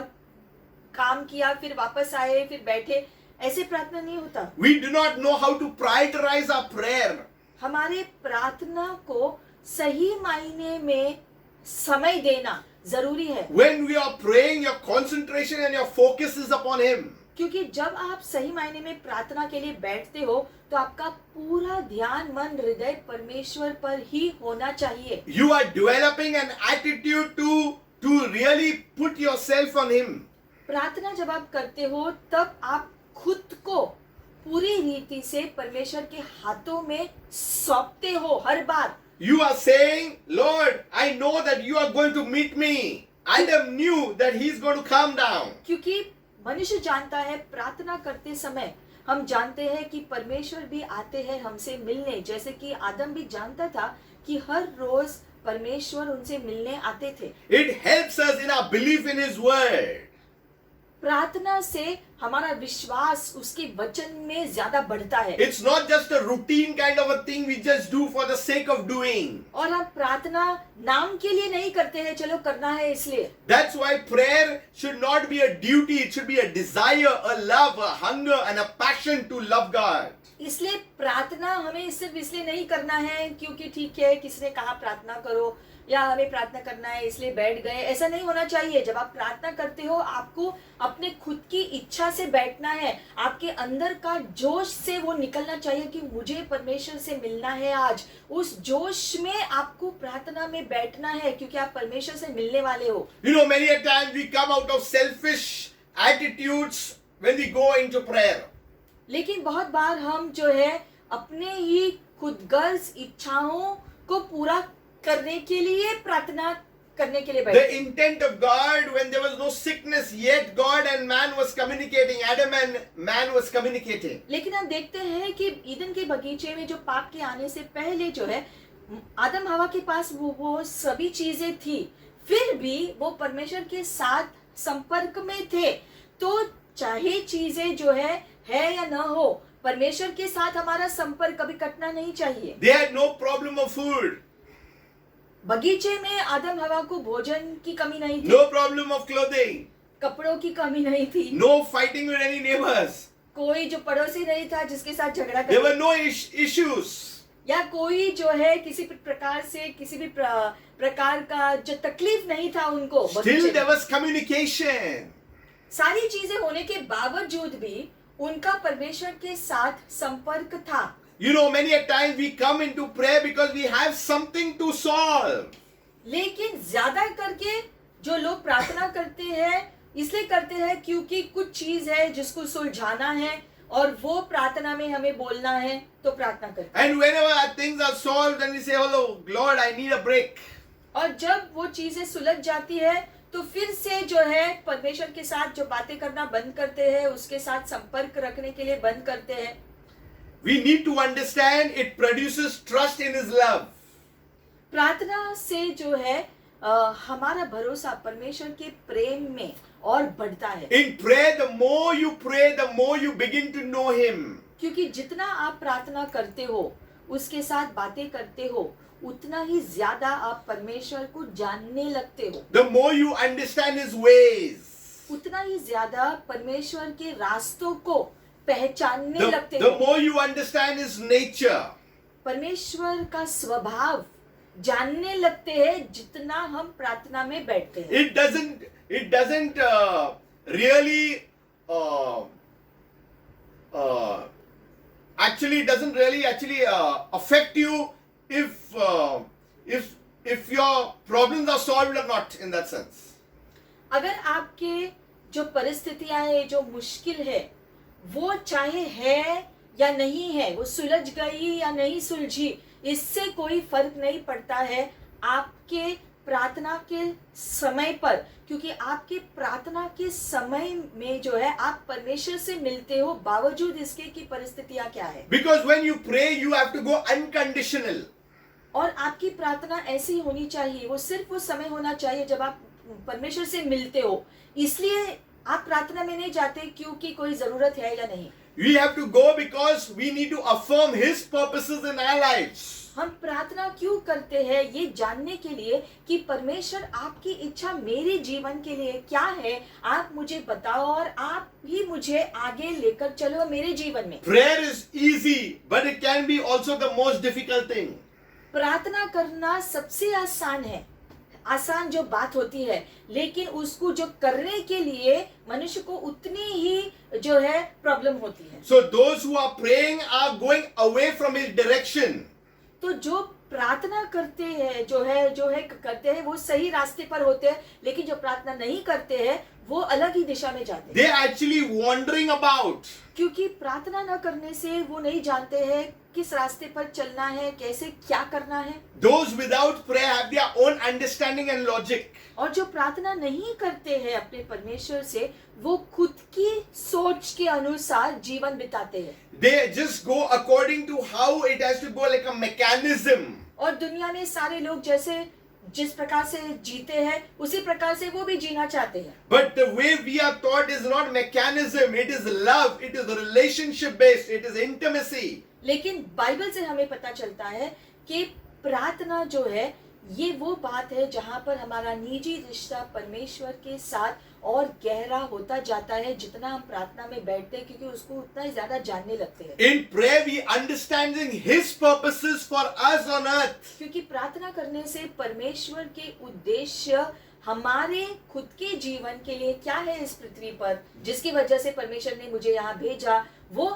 काम किया, फिर वापस आए, फिर बैठे। ऐसे प्रार्थना नहीं होता। We do not know how to prioritize our prayer. हमारे प्रार्थना को सही मायने में समय देना जरूरी है। When we are praying, your concentration and your focus is upon Him. क्योंकि जब आप सही मायने में प्रार्थना के लिए बैठते हो तो आपका पूरा ध्यान, मन, हृदय परमेश्वर पर ही होना चाहिए। You are developing an attitude to really put yourself on Him. प्रार्थना जब आप करते हो तब आप खुद को पूरी रीति से परमेश्वर के हाथों में सौंपते हो। हर बार You are saying, Lord, I know that you are going to meet me. Adam knew that he's going to come down. क्योंकि मनुष्य जानता है प्रार्थना करते समय हम जानते हैं कि परमेश्वर भी आते हैं हमसे मिलने, जैसे कि आदम भी जानता था कि हर रोज परमेश्वर उनसे मिलने आते थे। It helps us in our belief in His Word. प्रार्थना से हमारा विश्वास उसके वचन में ज्यादा बढ़ता है। It's not just a routine kind of a thing we just do for the sake of doing. और हम प्रार्थना नाम के लिए नहीं करते हैं, चलो करना है इसलिए। That's why prayer should not be a duty, it should be a desire, a love, a hunger, and a passion to love God. इसलिए प्रार्थना हमें सिर्फ इसलिए नहीं करना है क्योंकि ठीक है किसने कहा प्रार्थना करो या हमें प्रार्थना करना है इसलिए बैठ गए, ऐसा नहीं होना चाहिए। जब आप प्रार्थना करते हो आपको अपने खुद की इच्छा से बैठना है, आपके अंदर का जोश से वो निकलना चाहिए कि मुझे परमेश्वर से मिलना है आज। उस जोश में आपको प्रार्थना में बैठना है क्योंकि आप परमेश्वर से मिलने वाले हो। You know, many a times we come out of selfish attitudes when we go into prayer. लेकिन बहुत बार हम जो है अपने ही खुदगर्ज इच्छाओं को पूरा करने के लिए प्रार्थना करने के लिए The बैठे। intent of God, when there was no sickness yet, God and man was communicating. Adam and man was communicating. लेकिन हम देखते हैं कि ईदन के बगीचे में जो पाप के आने से पहले जो है आदम हवा के पास वो सभी चीजें थी, फिर भी वो परमेश्वर के साथ संपर्क में थे। तो चाहे चीजें जो है या न हो, परमेश्वर के साथ हमारा संपर्क कभी कटना नहीं चाहिए। They had no problem of food, बगीचे में आदम हवा को भोजन की कमी नहीं थी, no problem of clothing, कपड़ों की कमी नहीं थी, no fighting with any neighbors. कोई जो पड़ोसी नहीं था जिसके साथ झगड़ा There were कर, no issues. या कोई जो है किसी भी प्रकार से किसी भी प्रकार का जो तकलीफ नहीं था उनको। Still बगीचे there में was communication. सारी चीजें होने के बावजूद भी उनका परमेश्वर के साथ संपर्क था। You know, many a times we come into prayer because we have something to solve. लेकिन ज्यादा करके जो लोग प्रार्थना करते हैं इसलिए करते हैं क्योंकि कुछ चीज है जिसको सुलझाना है और वो प्रार्थना में हमें बोलना है, तो प्रार्थना करते हैं। And whenever things are solved, then we say, "Oh Lord, I need a break." और जब वो चीजें सुलझ जाती है तो फिर से जो है परमेश्वर के साथ जो बातें करना बंद करते हैं, उसके साथ संपर्क रखने के लिए बंद करते हैं। We need to understand it produces trust in His love. प्रार्थना से जो है हमारा भरोसा परमेश्वर के प्रेम में और बढ़ता है। In prayer, the more you pray, the more you begin to know Him. क्योंकि जितना आप प्रार्थना करते हो, उसके साथ बातें करते हो, उतना ही ज्यादा आप परमेश्वर को जानने लगते हो। The more you understand His ways. उतना ही ज्यादा परमेश्वर के रास्तों को पहचानने लगते The हो। more you understand His nature. परमेश्वर का स्वभाव जानने लगते हैं जितना हम प्रार्थना में बैठते हैं। It doesn't really affect you if your problems are solved or not, in that sense. अगर आपके जो परिस्थितियां है, जो मुश्किल है, वो चाहे है या नहीं है, वो सुलझ गई या नहीं सुलझी, इससे कोई फर्क नहीं पड़ता है आपके प्रार्थना के समय पर, क्योंकि आपके प्रार्थना के समय में जो है आप परमेश्वर से मिलते हो बावजूद इसके कि परिस्थितियां क्या है। Because when you pray, you have to go unconditional. और आपकी प्रार्थना ऐसी होनी चाहिए, वो सिर्फ वो समय होना चाहिए जब आप परमेश्वर से मिलते हो। इसलिए आप प्रार्थना में नहीं जाते क्योंकि कोई जरूरत है या नहीं। We have to go because we need to affirm His purposes in our lives. हम प्रार्थना क्यों करते हैं? ये जानने के लिए कि परमेश्वर आपकी इच्छा मेरे जीवन के लिए क्या है, आप मुझे बताओ और आप ही मुझे आगे लेकर चलो मेरे जीवन में। Prayer is easy, but it can be also the most difficult thing. प्रार्थना करना सबसे आसान जो बात होती है, लेकिन उसको जो करने के लिए मनुष्य को उतनी ही जो है प्रॉब्लम होती है। So those who are praying are going away from His direction. तो जो प्रार्थना करते हैं जो है करते हैं वो सही रास्ते पर होते हैं, लेकिन जो प्रार्थना नहीं करते हैं वो अलग ही दिशा में जाते हैं। They are actually wandering about. क्योंकि प्रार्थना न करने से वो नहीं जानते हैं किस रास्ते पर चलना है, कैसे क्या करना है। Those without prayer have their own understanding and logic. और जो प्रार्थना नहीं करते हैं अपने परमेश्वर से, वो खुद की सोच के अनुसार जीवन बिताते हैं They just go according to how it has to go, like a mechanism. और दुनिया में सारे लोग जिस प्रकार से जीते हैं उसी प्रकार से वो भी जीना चाहते हैं। But the way we are taught is not mechanism, it is love, it is relationship based, it is intimacy. लेकिन बाइबल से हमें पता चलता है कि प्रार्थना जो है ये वो बात है जहाँ पर हमारा निजी रिश्ता परमेश्वर के साथ और गहरा होता जाता है जितना हम प्रार्थना में बैठते हैं, क्योंकि उसको उतना ही ज्यादा जानने लगते हैं। In prayer we understanding his purposes for us on earth. क्योंकि प्रार्थना करने से परमेश्वर के उद्देश्य हमारे खुद के जीवन के लिए क्या है इस पृथ्वी पर, जिसकी वजह से परमेश्वर ने मुझे यहाँ भेजा, वो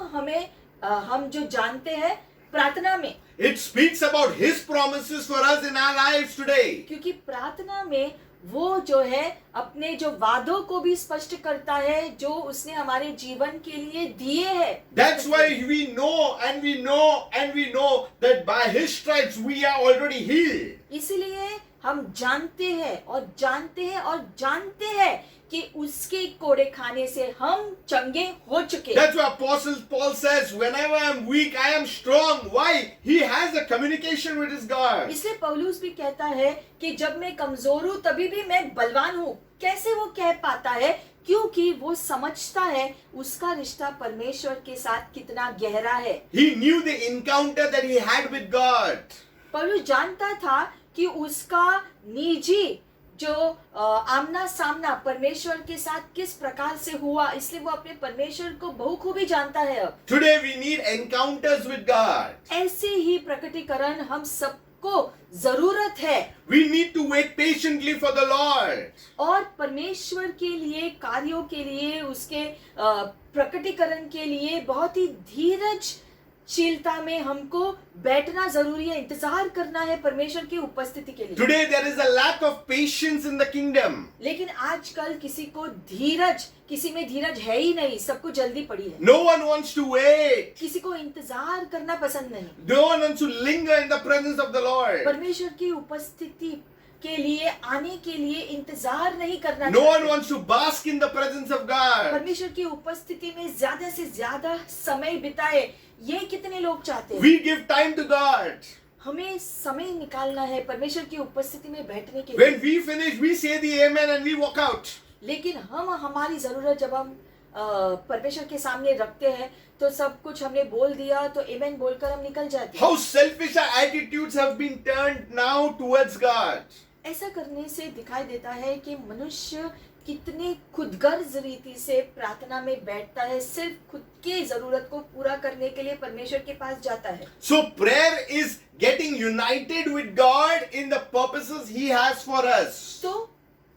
हम जो जानते हैं प्रार्थना में। It speaks about his promises for us in our lives today. क्योंकि प्रार्थना में वो जो है अपने जो वादों को भी स्पष्ट करता है जो उसने हमारे जीवन के लिए दिए हैं। That's why we know and we know and we know that by his stripes we are already healed. इसलिए हम जानते हैं और जानते हैं और जानते हैं कि उसके कोड़े खाने से हम चंगे हो चुके। That's why Apostle Paul says, whenever I am weak, I am strong. Why? He has a communication with his God. इसलिए पौलुस भी कहता है कि जब मैं कमजोर हूँ तभी भी मैं बलवान हूँ। कैसे वो कह पाता है? क्योंकि वो समझता है उसका रिश्ता परमेश्वर के साथ कितना गहरा है। He knew the encounter that he had with God. पौलुस जानता था कि उसका निजी जो आमना सामना परमेश्वर के साथ किस प्रकार से हुआ, इसलिए वो अपने परमेश्वर को बहुखूबी जानता है। अब Today we need encounters with God. ऐसे ही प्रकटीकरण हम सबको जरूरत है। We need to wait patiently for the Lord. और परमेश्वर के लिए, कार्यों के लिए, उसके प्रकटीकरण के लिए बहुत ही धीरजशीलता में हमको बैठना जरूरी है, इंतजार करना है परमेश्वर की उपस्थिति के लिए। Today there is a lack of patience in the kingdom. लेकिन आजकल किसी में धीरज है ही नहीं, सबको जल्दी पड़ी है। No one wants to wait. किसी को इंतजार करना पसंद नहीं। No one wants to linger in the presence of the Lord. परमेश्वर की उपस्थिति के लिए आने के लिए इंतजार नहीं करना No one चाहते। wants to bask in the presence of God. परमेश्वर की उपस्थिति में ज्यादा से ज्यादा समय बिताए, ये कितने लोग चाहते हैं? We give time to God. हमें समय निकालना है परमेश्वर की उपस्थिति में बैठने के When लिए। we finish, we say the amen and we walk out. लेकिन हम हमारी जरूरत जब हम परमेश्वर के सामने रखते हैं तो सब कुछ हमने बोल दिया तो आमीन बोलकर हम निकल जाते हैं। How selfish our attitudes have been turned now towards God. ऐसा करने से दिखाई देता है कि मनुष्य कितने खुदगर्ज रीति से प्रार्थना में बैठता है, सिर्फ खुद की जरूरत को पूरा करने के लिए परमेश्वर के पास जाता है। So prayer is getting united with God in the purposes He has for us. तो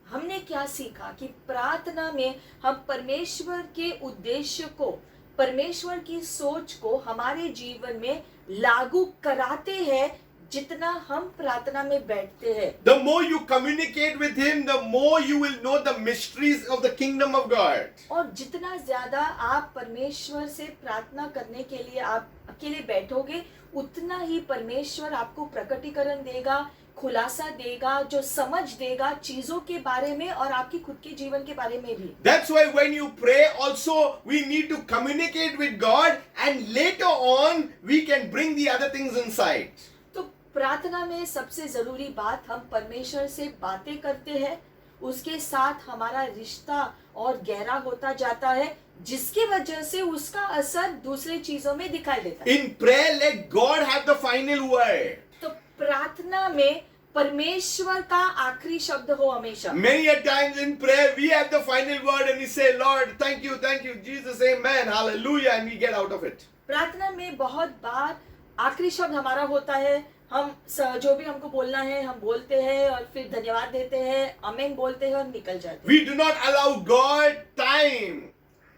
हमने क्या सीखा कि प्रार्थना में हम परमेश्वर के उद्देश्य को, परमेश्वर की सोच को हमारे जीवन में लागू कराते हैं जितना हम प्रार्थना में बैठते हैं। The more you communicate with Him, the more you will know the mysteries of the kingdom of God. और जितना ज्यादा आप परमेश्वर से प्रार्थना करने के लिए आप अकेले बैठोगे, उतना ही परमेश्वर आपको प्रकटीकरण देगा, खुलासा देगा, जो समझ देगा चीजों के बारे में और आपकी खुद के जीवन के बारे में भी। That's why when you pray also we need to communicate with God and later on we can bring the other things inside. तो प्रार्थना में सबसे जरूरी बात, हम परमेश्वर से बातें करते हैं, उसके साथ हमारा रिश्ता और गहरा होता जाता है, जिसकी वजह से उसका असर दूसरे चीजों में दिखाई देता है। In prayer let God have the final word. तो प्रार्थना में परमेश्वर का आखिरी शब्द हो हमेशा। Many a times in prayer we have the final word and we say, Lord, thank you, Jesus, amen, hallelujah, and we get out of it. प्रार्थना में बहुत बार आखिरी शब्द हमारा होता है, हम जो भी हमको बोलना है हम बोलते हैं और फिर धन्यवाद देते हैं, आमीन बोलते हैं और निकल जाते हैं। We do not allow God time.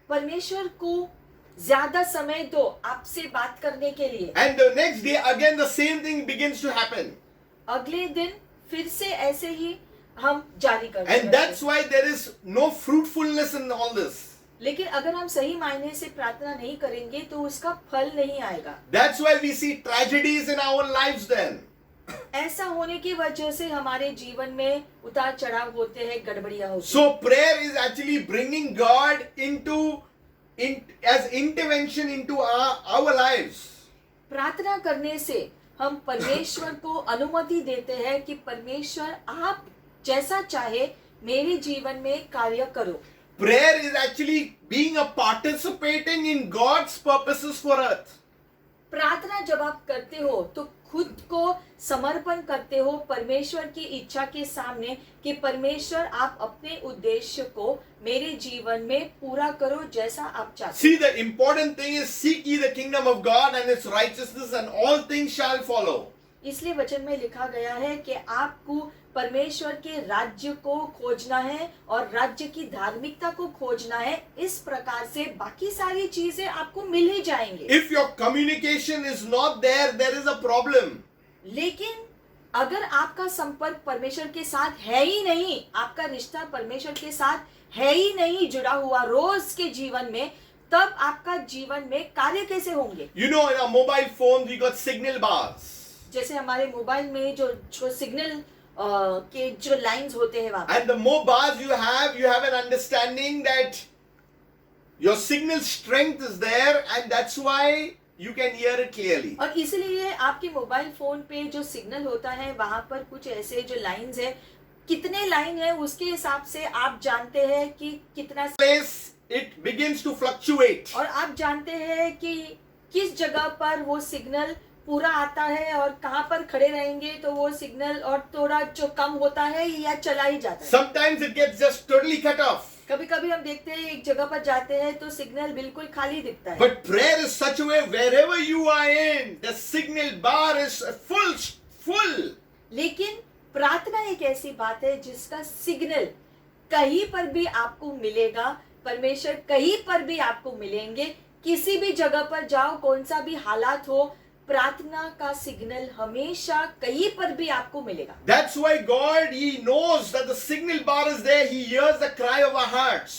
परमेश्वर को ज्यादा समय दो आपसे बात करने के लिए। And the next day again the same thing begins to happen. अगले दिन फिर से ऐसे ही हम जारी करते And हैं। that's why there is no fruitfulness in all this. लेकिन अगर हम सही मायने से प्रार्थना नहीं करेंगे तो उसका फल नहीं आएगा। That's why we see tragedies in our lives then. ऐसा होने की वजह से हमारे जीवन में उतार चढ़ाव होते हैं, गड़बड़ियां होती हैं। So prayer is actually bringing God as intervention into our lives. प्रार्थना करने से हम परमेश्वर को अनुमति देते हैं कि परमेश्वर आप जैसा चाहे मेरे जीवन में कार्य करो। Prayer is actually being a participating in God's purposes for earth. प्रार्थना जब आप करते हो तो खुद को समर्पण करते हो परमेश्वर की इच्छा के सामने कि परमेश्वर आप अपने उद्देश्य को मेरे जीवन में पूरा करो जैसा आप चाहते See, the important thing is seek ye the kingdom of God and its righteousness, and all things shall follow. इसलिए वचन में लिखा गया है कि आपको परमेश्वर के राज्य को खोजना है और राज्य की धार्मिकता को खोजना है। इस प्रकार से बाकी सारी चीजें आपको मिल ही जाएंगे। If your communication is not there, there is a problem. लेकिन अगर आपका संपर्क परमेश्वर के साथ है ही नहीं, आपका रिश्ता परमेश्वर के साथ है ही नहीं जुड़ा हुआ रोज के जीवन में, तब आपका जीवन में कार्य कैसे होंगे? You know, in our mobile phones, we got signal bars. जैसे हमारे मोबाइल में जो सिग्नल के जो लाइंस होते हैं वहां, And the more bars you have an understanding that your signal strength is there, and that's why you can hear it clearly. और इसलिए आपके मोबाइल फोन पे जो सिग्नल होता है वहां पर कुछ ऐसे जो लाइंस है, कितने लाइन है उसके हिसाब से आप जानते हैं कि कितना, Place it begins to fluctuate. और आप जानते हैं कि किस जगह पर वो सिग्नल पूरा आता है और कहां पर खड़े रहेंगे तो वो सिग्नल और थोड़ा जो कम होता है या चला ही जाता है। Sometimes it gets just totally cut off. कभी कभी हम देखते हैं एक जगह पर जाते हैं तो सिग्नल बिल्कुल खाली दिखता है। But prayer is such a way, wherever you are in, the signal bar is full. लेकिन प्रार्थना एक ऐसी बात है जिसका सिग्नल कहीं पर भी आपको मिलेगा, परमेश्वर कहीं पर भी आपको मिलेंगे, किसी भी जगह पर जाओ, कौन सा भी हालात हो, प्रार्थना का सिग्नल हमेशा कहीं पर भी आपको मिलेगा। That's why God, He knows that the signal bar is there. He hears the cry of our hearts.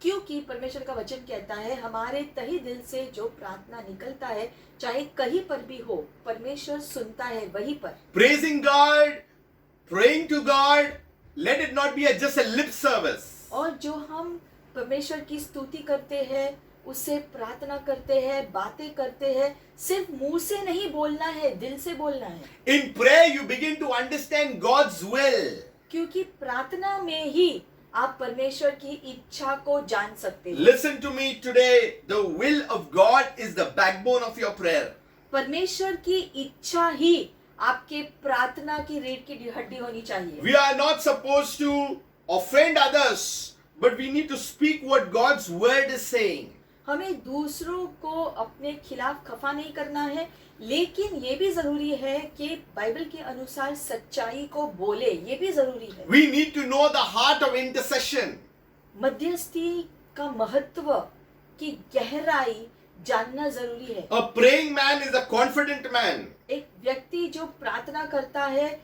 क्योंकि परमेश्वर का वचन कहता है हमारे तहे दिल से जो प्रार्थना निकलता है चाहे कहीं पर भी हो, परमेश्वर सुनता है वहीं पर। Praising God, praying to God, let it not be just a lip service. और जो हम परमेश्वर की स्तुति करते हैं, उससे प्रार्थना करते हैं, बातें करते हैं, सिर्फ मुंह से नहीं बोलना है, दिल से बोलना है। In prayer, you begin to understand God's will. क्योंकि प्रार्थना में ही आप परमेश्वर की इच्छा को जान सकते हैं। Listen to me today. The will of God is the backbone of your prayer. परमेश्वर की इच्छा ही आपके प्रार्थना की रीढ़ की हड्डी होनी चाहिए। We are not supposed to offend others, but we need to speak what God's word is saying. हमें दूसरों को अपने खिलाफ खफा नहीं करना है, लेकिन ये भी जरूरी है कि बाइबल के अनुसार सच्चाई को बोले, ये भी जरूरी है। We need to know the heart of intercession. मध्यस्थी का महत्व की गहराई जानना जरूरी है। A praying man is a confident man. एक व्यक्ति जो प्रार्थना करता है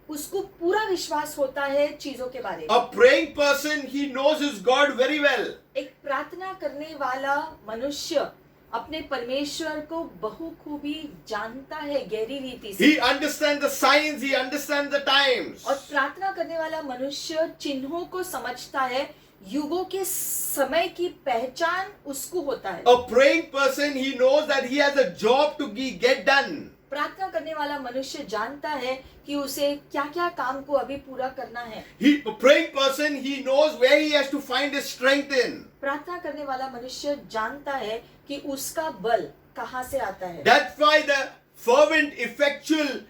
उसको पूरा विश्वास होता है चीजों के बारे में। A praying person, he knows his God very well. एक प्रार्थना करने वाला मनुष्य अपने परमेश्वर को बहुखूबी जानता है गहरी रीति से। He understands the signs, he understands the times. और प्रार्थना करने वाला मनुष्य चिन्हों को समझता है, युगों के समय की पहचान उसको होता है। A praying person, he knows that he has a job to get done. प्रार्थना करने वाला मनुष्य जानता है कि उसे क्या क्या काम को अभी पूरा करना है। A praying person, he knows where he has to find his strength in. प्रार्थना करने वाला मनुष्य जानता है कि उसका बल कहाँ से आता है। That's why the fervent, effectual,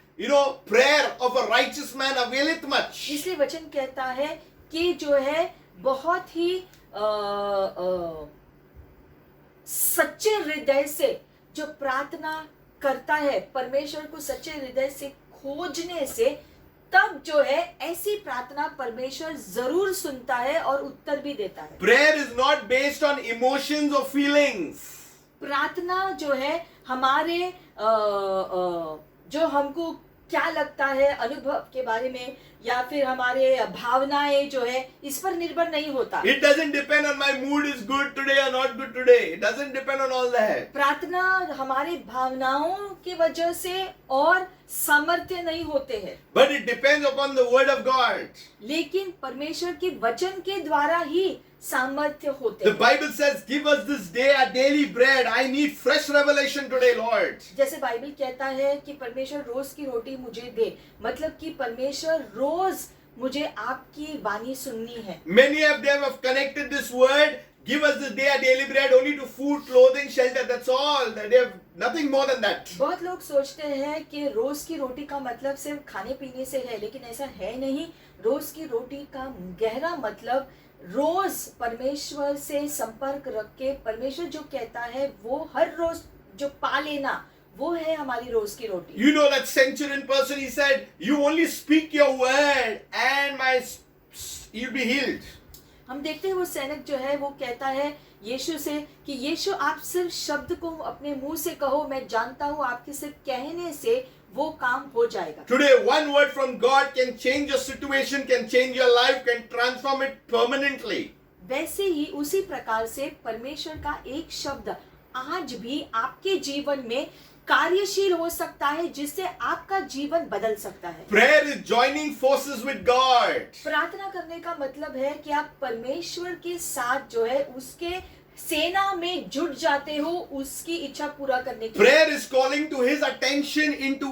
prayer of a righteous man availeth much. इसलिए वचन कहता है कि जो है बहुत ही सच्चे हृदय से जो प्रार्थना करता है, परमेश्वर को सच्चे हृदय से खोजने से, तब जो है ऐसी प्रार्थना परमेश्वर जरूर सुनता है और उत्तर भी देता है। Prayer is not based on emotions or feelings. प्रार्थना जो है हमारे जो हमको क्या लगता है अनुभव के बारे में या फिर हमारे भावनाएं जो है इस पर निर्भर नहीं होता। It doesn't depend on my mood is good today or not good today. It doesn't depend on all that. प्रार्थना हमारे भावनाओं की वजह से और सामर्थ्य नहीं होते हैं, But it depends upon the word of God. लेकिन परमेश्वर के वचन के द्वारा ही सामर्थ्य होते The हैं। Bible says, give us this day our daily bread. I need fresh revelation today, Lord. जैसे बाइबल कहता है कि परमेश्वर रोज की रोटी मुझे दे, मतलब कि परमेश्वर रोज मुझे आपकी वाणी सुननी है। Many of them have connected this word, give us this day our daily bread, only to food, clothing, shelter. That's all. They have nothing more than that. बहुत लोग सोचते हैं कि रोज की रोटी का मतलब सिर्फ खाने पीने से है, लेकिन ऐसा है नहीं। रोज की रोटी का गहरा मतलब रोज परमेश्वर से संपर्क रख के परमेश्वर जो कहता है वो हर रोज जो पा लेना, वो है हमारी रोज की रोटी। You know that centurion person, he said, you only speak your word and you'll be healed. हम देखते हैं वो सैनिक जो है वो कहता है यीशु से कि यीशु आप सिर्फ शब्द को अपने मुंह से कहो, मैं जानता हूँ आपके सिर्फ कहने से वो काम हो जाएगा। Today, one word from God can change your situation, can change your life, can transform it permanently. वैसे ही उसी प्रकार से परमेश्वर का एक शब्द आज भी आपके जीवन में कार्यशील हो सकता है, जिससे आपका जीवन बदल सकता है। Prayer is joining forces with God. प्रार्थना करने का मतलब है कि आप परमेश्वर के साथ जो है उसके सेना में जुट जाते हो उसकी इच्छा पूरा करने के लिए। Prayer is calling to His attention into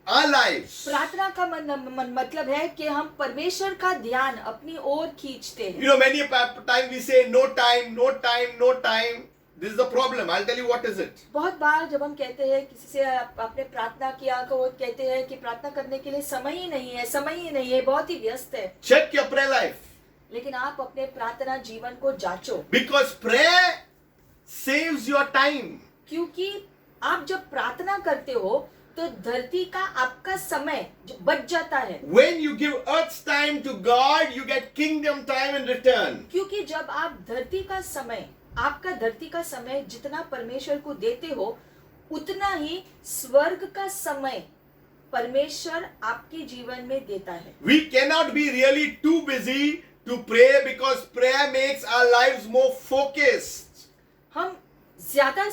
our lives. प्रार्थना का मतलब है कि हम परमेश्वर का ध्यान अपनी ओर खींचते हैं। You know, many times we say no time, no time, no time. This is the problem. I'll tell you what is it. बहुत बार जब हम कहते हैं किसी से आपने प्रार्थना किया तो वो कहते हैं कि प्रार्थना करने के लिए समय ही नहीं है, समय ही नहीं है, बहुत ही व्यस्त है। Check your prayer life. लेकिन आप अपने प्रार्थना जीवन को जांचो, Because prayer saves your time. क्योंकि आप जब प्रार्थना करते हो तो धरती का आपका समय जो बच जाता है। When you give earth's time to God, you get kingdom time in return. क्योंकि जब आप धरती का समय, आपका धरती का समय जितना परमेश्वर को देते हो उतना ही स्वर्ग का समय परमेश्वर आपके जीवन में देता है। We cannot be really too busy to pray because prayer makes our lives more focused. हम ज्यादा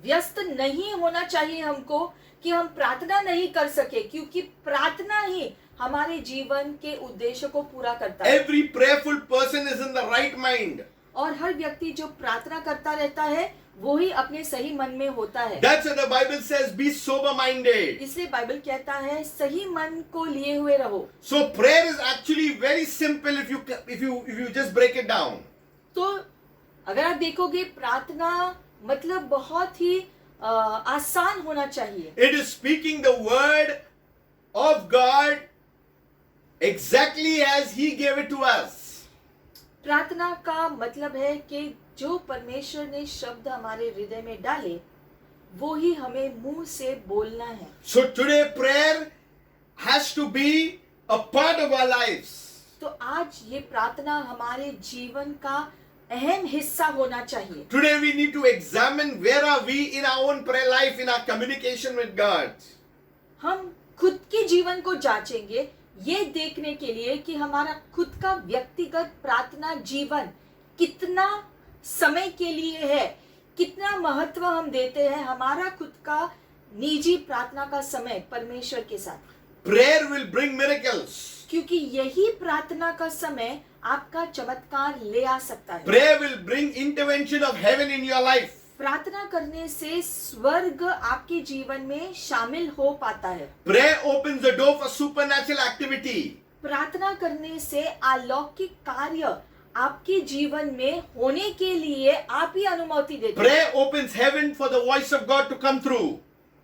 व्यस्त नहीं होना चाहिए हमको कि हम प्रार्थना नहीं कर सके, क्योंकि प्रार्थना ही हमारे जीवन के उद्देश्य को पूरा करता है। Every prayerful person is in the right mind. और हर व्यक्ति जो प्रार्थना करता रहता है वो ही अपने सही मन में होता है। That's why the Bible says be sober minded. इसलिए बाइबल कहता है सही मन को लिए हुए रहो। So prayer is actually very simple if you just break it down. तो अगर आप देखोगे प्रार्थना मतलब बहुत ही आसान होना चाहिए। It is speaking the word of God exactly as He gave it to us. प्रार्थना का मतलब है कि जो परमेश्वर ने शब्द हमारे हृदय में डाले वो ही हमें मुंह से बोलना है। So today prayer has to be a part of our lives. तो आज ये प्रार्थना हमारे जीवन का अहम हिस्सा होना चाहिए। Today we need to examine where are we in our own prayer life, in our communication with God. हम खुद के जीवन को जांचेंगे ये देखने के लिए कि हमारा खुद का व्यक्तिगत प्रार्थना जीवन कितना समय के लिए है, कितना महत्व हम देते हैं हमारा खुद का निजी प्रार्थना का समय परमेश्वर के साथ। Prayer will bring miracles. क्योंकि यही प्रार्थना का समय आपका चमत्कार ले आ सकता है। Prayer will bring intervention of heaven in your life. प्रार्थना करने से स्वर्ग आपके जीवन में शामिल हो पाता है। Prayer opens the door for supernatural activity. प्रार्थना करने से अलौकिक कार्य आपके जीवन में होने के लिए आप ही अनुमति देते हैं। Prayer opens heaven for the voice of God to come through.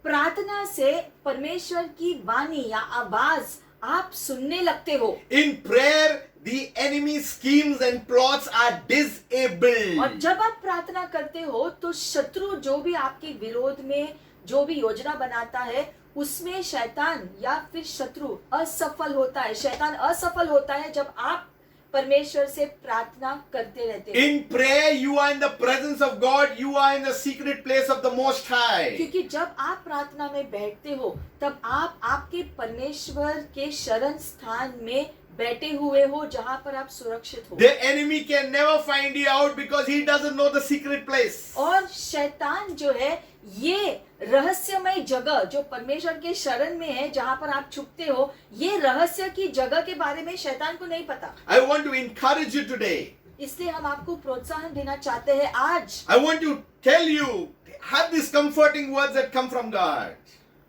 प्रार्थना से परमेश्वर की वाणी या आवाज आप सुनने लगते हो। In prayer, the enemy's schemes and plots are disabled. और जब आप प्रार्थना करते हो तो शत्रु जो भी आपके विरोध में जो भी योजना बनाता है उसमें शैतान या फिर शत्रु असफल होता है। शैतान असफल होता है जब आप परमेश्वर से प्रार्थना करते रहते हैं। In prayer, you are in the presence of God. You are in the secret place of the Most High. क्योंकि जब आप प्रार्थना में बैठते हो तब आप आपके परमेश्वर के शरण स्थान में बैठे हुए हो, जहाँ पर आप सुरक्षित हो। The enemy can never find you out because he doesn't know the secret place. और शैतान जो है, ये रहस्यमय जगह जो परमेश्वर के शरण में है, जहाँ पर आप छुपते हो, ये रहस्य की जगह के बारे में शैतान को नहीं पता। I want to encourage you today. इसलिए हम आपको प्रोत्साहन देना चाहते हैं आज। I want to tell you, have these comforting words that come from God.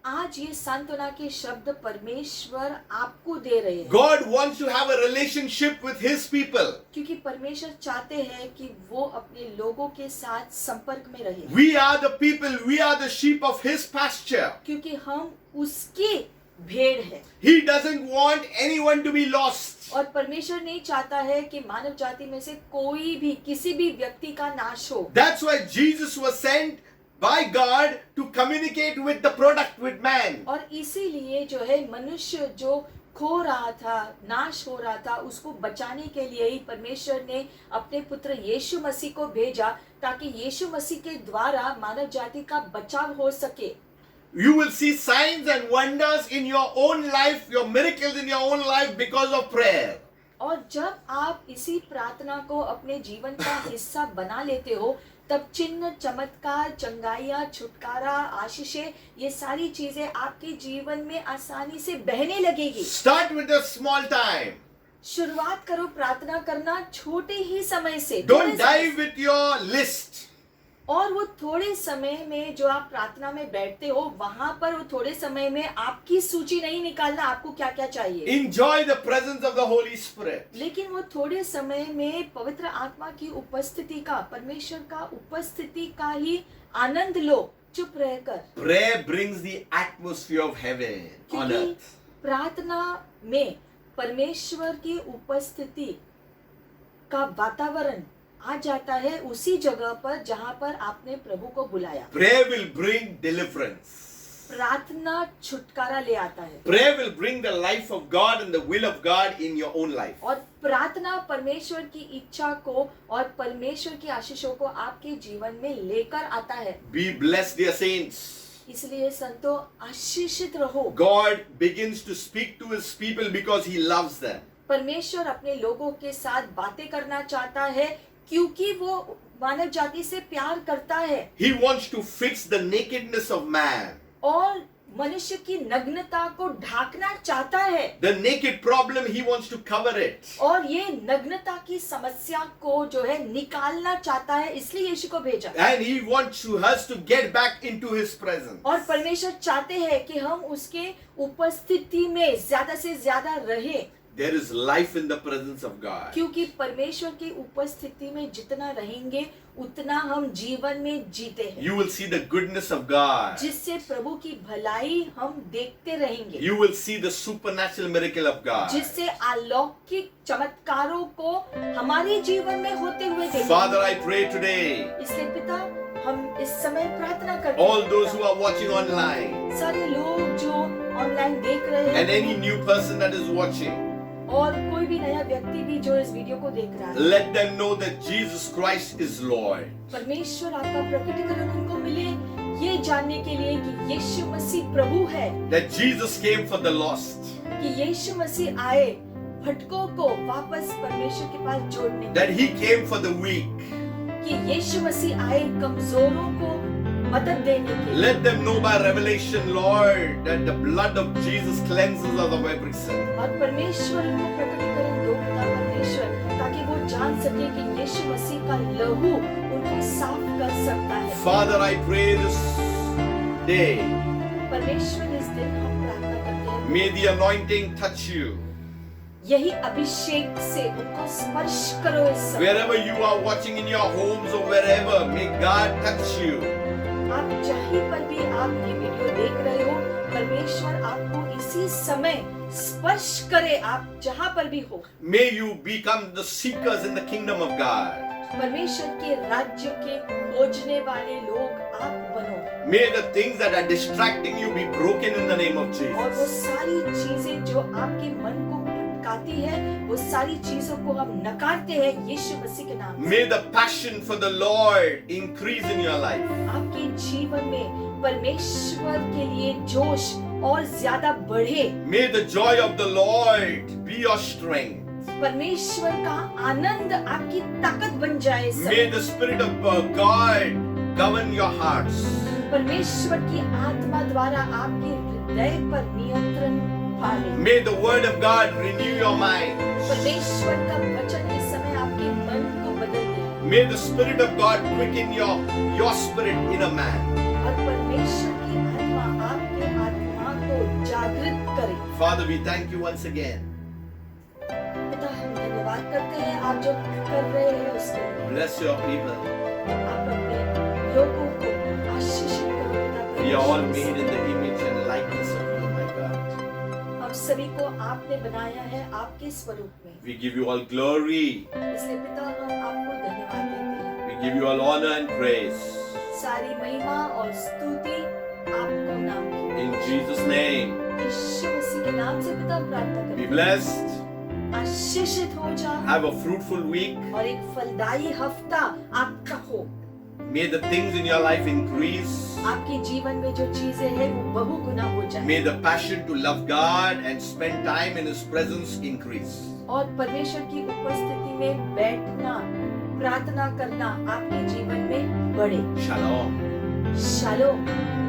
आज ये सांत्वना के शब्द परमेश्वर आपको दे रहे हैं। God wants to have a relationship with His people. क्योंकि परमेश्वर चाहते हैं कि वो अपने लोगों के साथ संपर्क में रहे। We are the people, we are the sheep of His pasture. क्योंकि हम उसकी भेड़ है। He doesn't want anyone to be lost. और परमेश्वर नहीं चाहता है कि मानव जाति में से कोई भी, किसी भी व्यक्ति का नाश हो। That's why Jesus was sent by God to communicate with the product, with man. और इसीलिए जो है मनुष्य जो खो रहा था, नाश हो रहा था, उसको बचाने के लिए ही परमेश्वर ने अपने पुत्र यीशु मसीह को भेजा, ताकि यीशु मसीह के द्वारा मानव जाति का बचाव हो सके। You will see signs and wonders in your own life, your miracles in your own life because of prayer. और जब आप इसी प्रार्थना को अपने जीवन का हिस्सा बना लेते हो, तब चिन्ह, चमत्कार, चंगाइयाँ, छुटकारा, आशीषें, ये सारी चीजें आपके जीवन में आसानी से बहने लगेगी। Start with a small time. शुरुआत करो प्रार्थना करना छोटे ही समय से। Don't dive with your list. और वो थोड़े समय में जो आप प्रार्थना में बैठते हो, वहां पर वो थोड़े समय में आपकी सूची नहीं निकालना आपको क्या क्या चाहिए। Enjoy the presence of the Holy Spirit. लेकिन वो थोड़े समय में पवित्र आत्मा की उपस्थिति का, परमेश्वर का उपस्थिति का ही आनंद लो, चुप रहकर। Prayer brings the atmosphere of heaven on क्योंकि earth. प्रार्थना में परमेश्वर की उपस्थिति का वातावरण आ जाता है उसी जगह पर जहां पर आपने प्रभु को बुलाया। Prayer will bring deliverance. प्रार्थना छुटकारा ले आता है। Prayer will bring the life of God and the will of God in your own life. और प्रार्थना परमेश्वर की इच्छा को और परमेश्वर की आशीषों को आपके जीवन में लेकर आता है। Be blessed, dear saints. इसलिए संतो आशीषित रहो। God begins to speak to His people because He loves them. परमेश्वर अपने लोगों के साथ बातें करना चाहता है क्योंकि वो मानव जाति से प्यार करता है। He wants to fix the nakedness of man. और मनुष्य की नग्नता को ढाकना चाहता है। The naked problem, He wants to cover it. और ये नग्नता की समस्या को जो है निकालना चाहता है, इसलिए यीशु को भेजा। And He wants us to get back into His presence. और परमेश्वर चाहते हैं कि हम उसके उपस्थिति में ज्यादा से ज्यादा रहे। There is life in the presence of God. क्योंकि परमेश्वर की उपस्थिति में जितना रहेंगे उतना हम जीवन में जीते हैं। You will see the goodness of God. जिससे प्रभु की भलाई हम देखते रहेंगे। You will see the supernatural miracle of God. जिससे अलौकिक चमत्कारों को हमारे जीवन में होते हुए देखेंगे। Father, I pray today, इसलिए पिता, हम इस समय प्रार्थना करते हैं। all those who are watching online, सारे लोग जो ऑनलाइन देख रहे हैं, and any new person that is watching, और कोई भी नया व्यक्ति भी जो इस वीडियो को देख रहा है, let them know that Jesus Christ is Lord. परमेश्वर आपका प्रकटीकरण उनको मिले ये जानने के लिए कि यीशु मसीह प्रभु है। That Jesus came for the lost. कि यीशु मसीह आए भटकों को वापस परमेश्वर के पास जोड़ने के That He came for the weak. कि यीशु मसीह आए कमजोरों को मदद देने के लिए। Let them know by revelation, Lord, that the blood of Jesus cleanses us of every sin. और परमेश्वर को प्रकटीकरण दो पिता परमेश्वर, ताकि वो जान सके कि यीशु मसीह का लहू उनको साफ कर सकता है। Father, I pray this day, परमेश्वर, इस दिन हम प्रार्थना करते हैं, may the anointing touch you. यही अभिषेक से उनको स्पर्श करो इस समय। Wherever you are watching in your homes or wherever, may God touch you. आप जहीं पर भी आप ये वीडियो देख रहे हो, परमेश्वर आपको इसी समय स्पर्श करे, आप जहां पर भी हो। May you become the seekers in the kingdom of God. परमेश्वर के राज्य के खोजने वाले लोग आप बनो। May the things that are distracting you be broken in the name of और वो Jesus. सारी चीजें जो आपके मन को भटका आती है वो सारी चीजों को हम नकारते हैं यीशु मसीह के नाम से। May the passion for the Lord increase in your life. आपके जीवन में परमेश्वर के लिए जोश और ज्यादा बढ़े। May the joy of the Lord be your strength. परमेश्वर का आनंद आपकी ताकत बन जाए। May the Spirit of God govern your hearts. परमेश्वर की आत्मा द्वारा आपके हृदय पर नियंत्रण पाले। May the Word of God renew your mind. परमेश्वर का वचन इस समय आपके मन को बदल दे। May the Spirit of God quicken your spirit in a man. और परमेश्वर की आत्मा आपके आत्मा को जागृत करे। Father, we thank you once again. पिता हम धन्यवाद करते हैं आप जो कर रहे हैं उसके लिए। Bless your people. आप अपने लोगों को आशीषित करो पिता We are all परमेश्वर। made in the image and likeness of you, my God. हम सभी को आपने बनाया है आपके स्वरूप में। We give you all glory. इसलिए पिता हम आपको धन्यवाद देते हैं। We give you all honor and praise. सारी महिमा और स्तुति आपको नाम की। In Jesus' name, यीशु मसीह के नाम से पिता हम प्रार्थना be करते हैं। blessed. आशीषित हो जाओ Have a fruitful week. और एक फलदायी हफ्ता आपका हो। May the things in your life increase. आपके जीवन में जो चीजें हैं वो बहुगुना हो जाए May the passion to love God and spend time in His presence increase. और परमेश्वर की उपस्थिति में बैठना प्रार्थना करना आपके जीवन में बढ़े। Shalom. शालोम।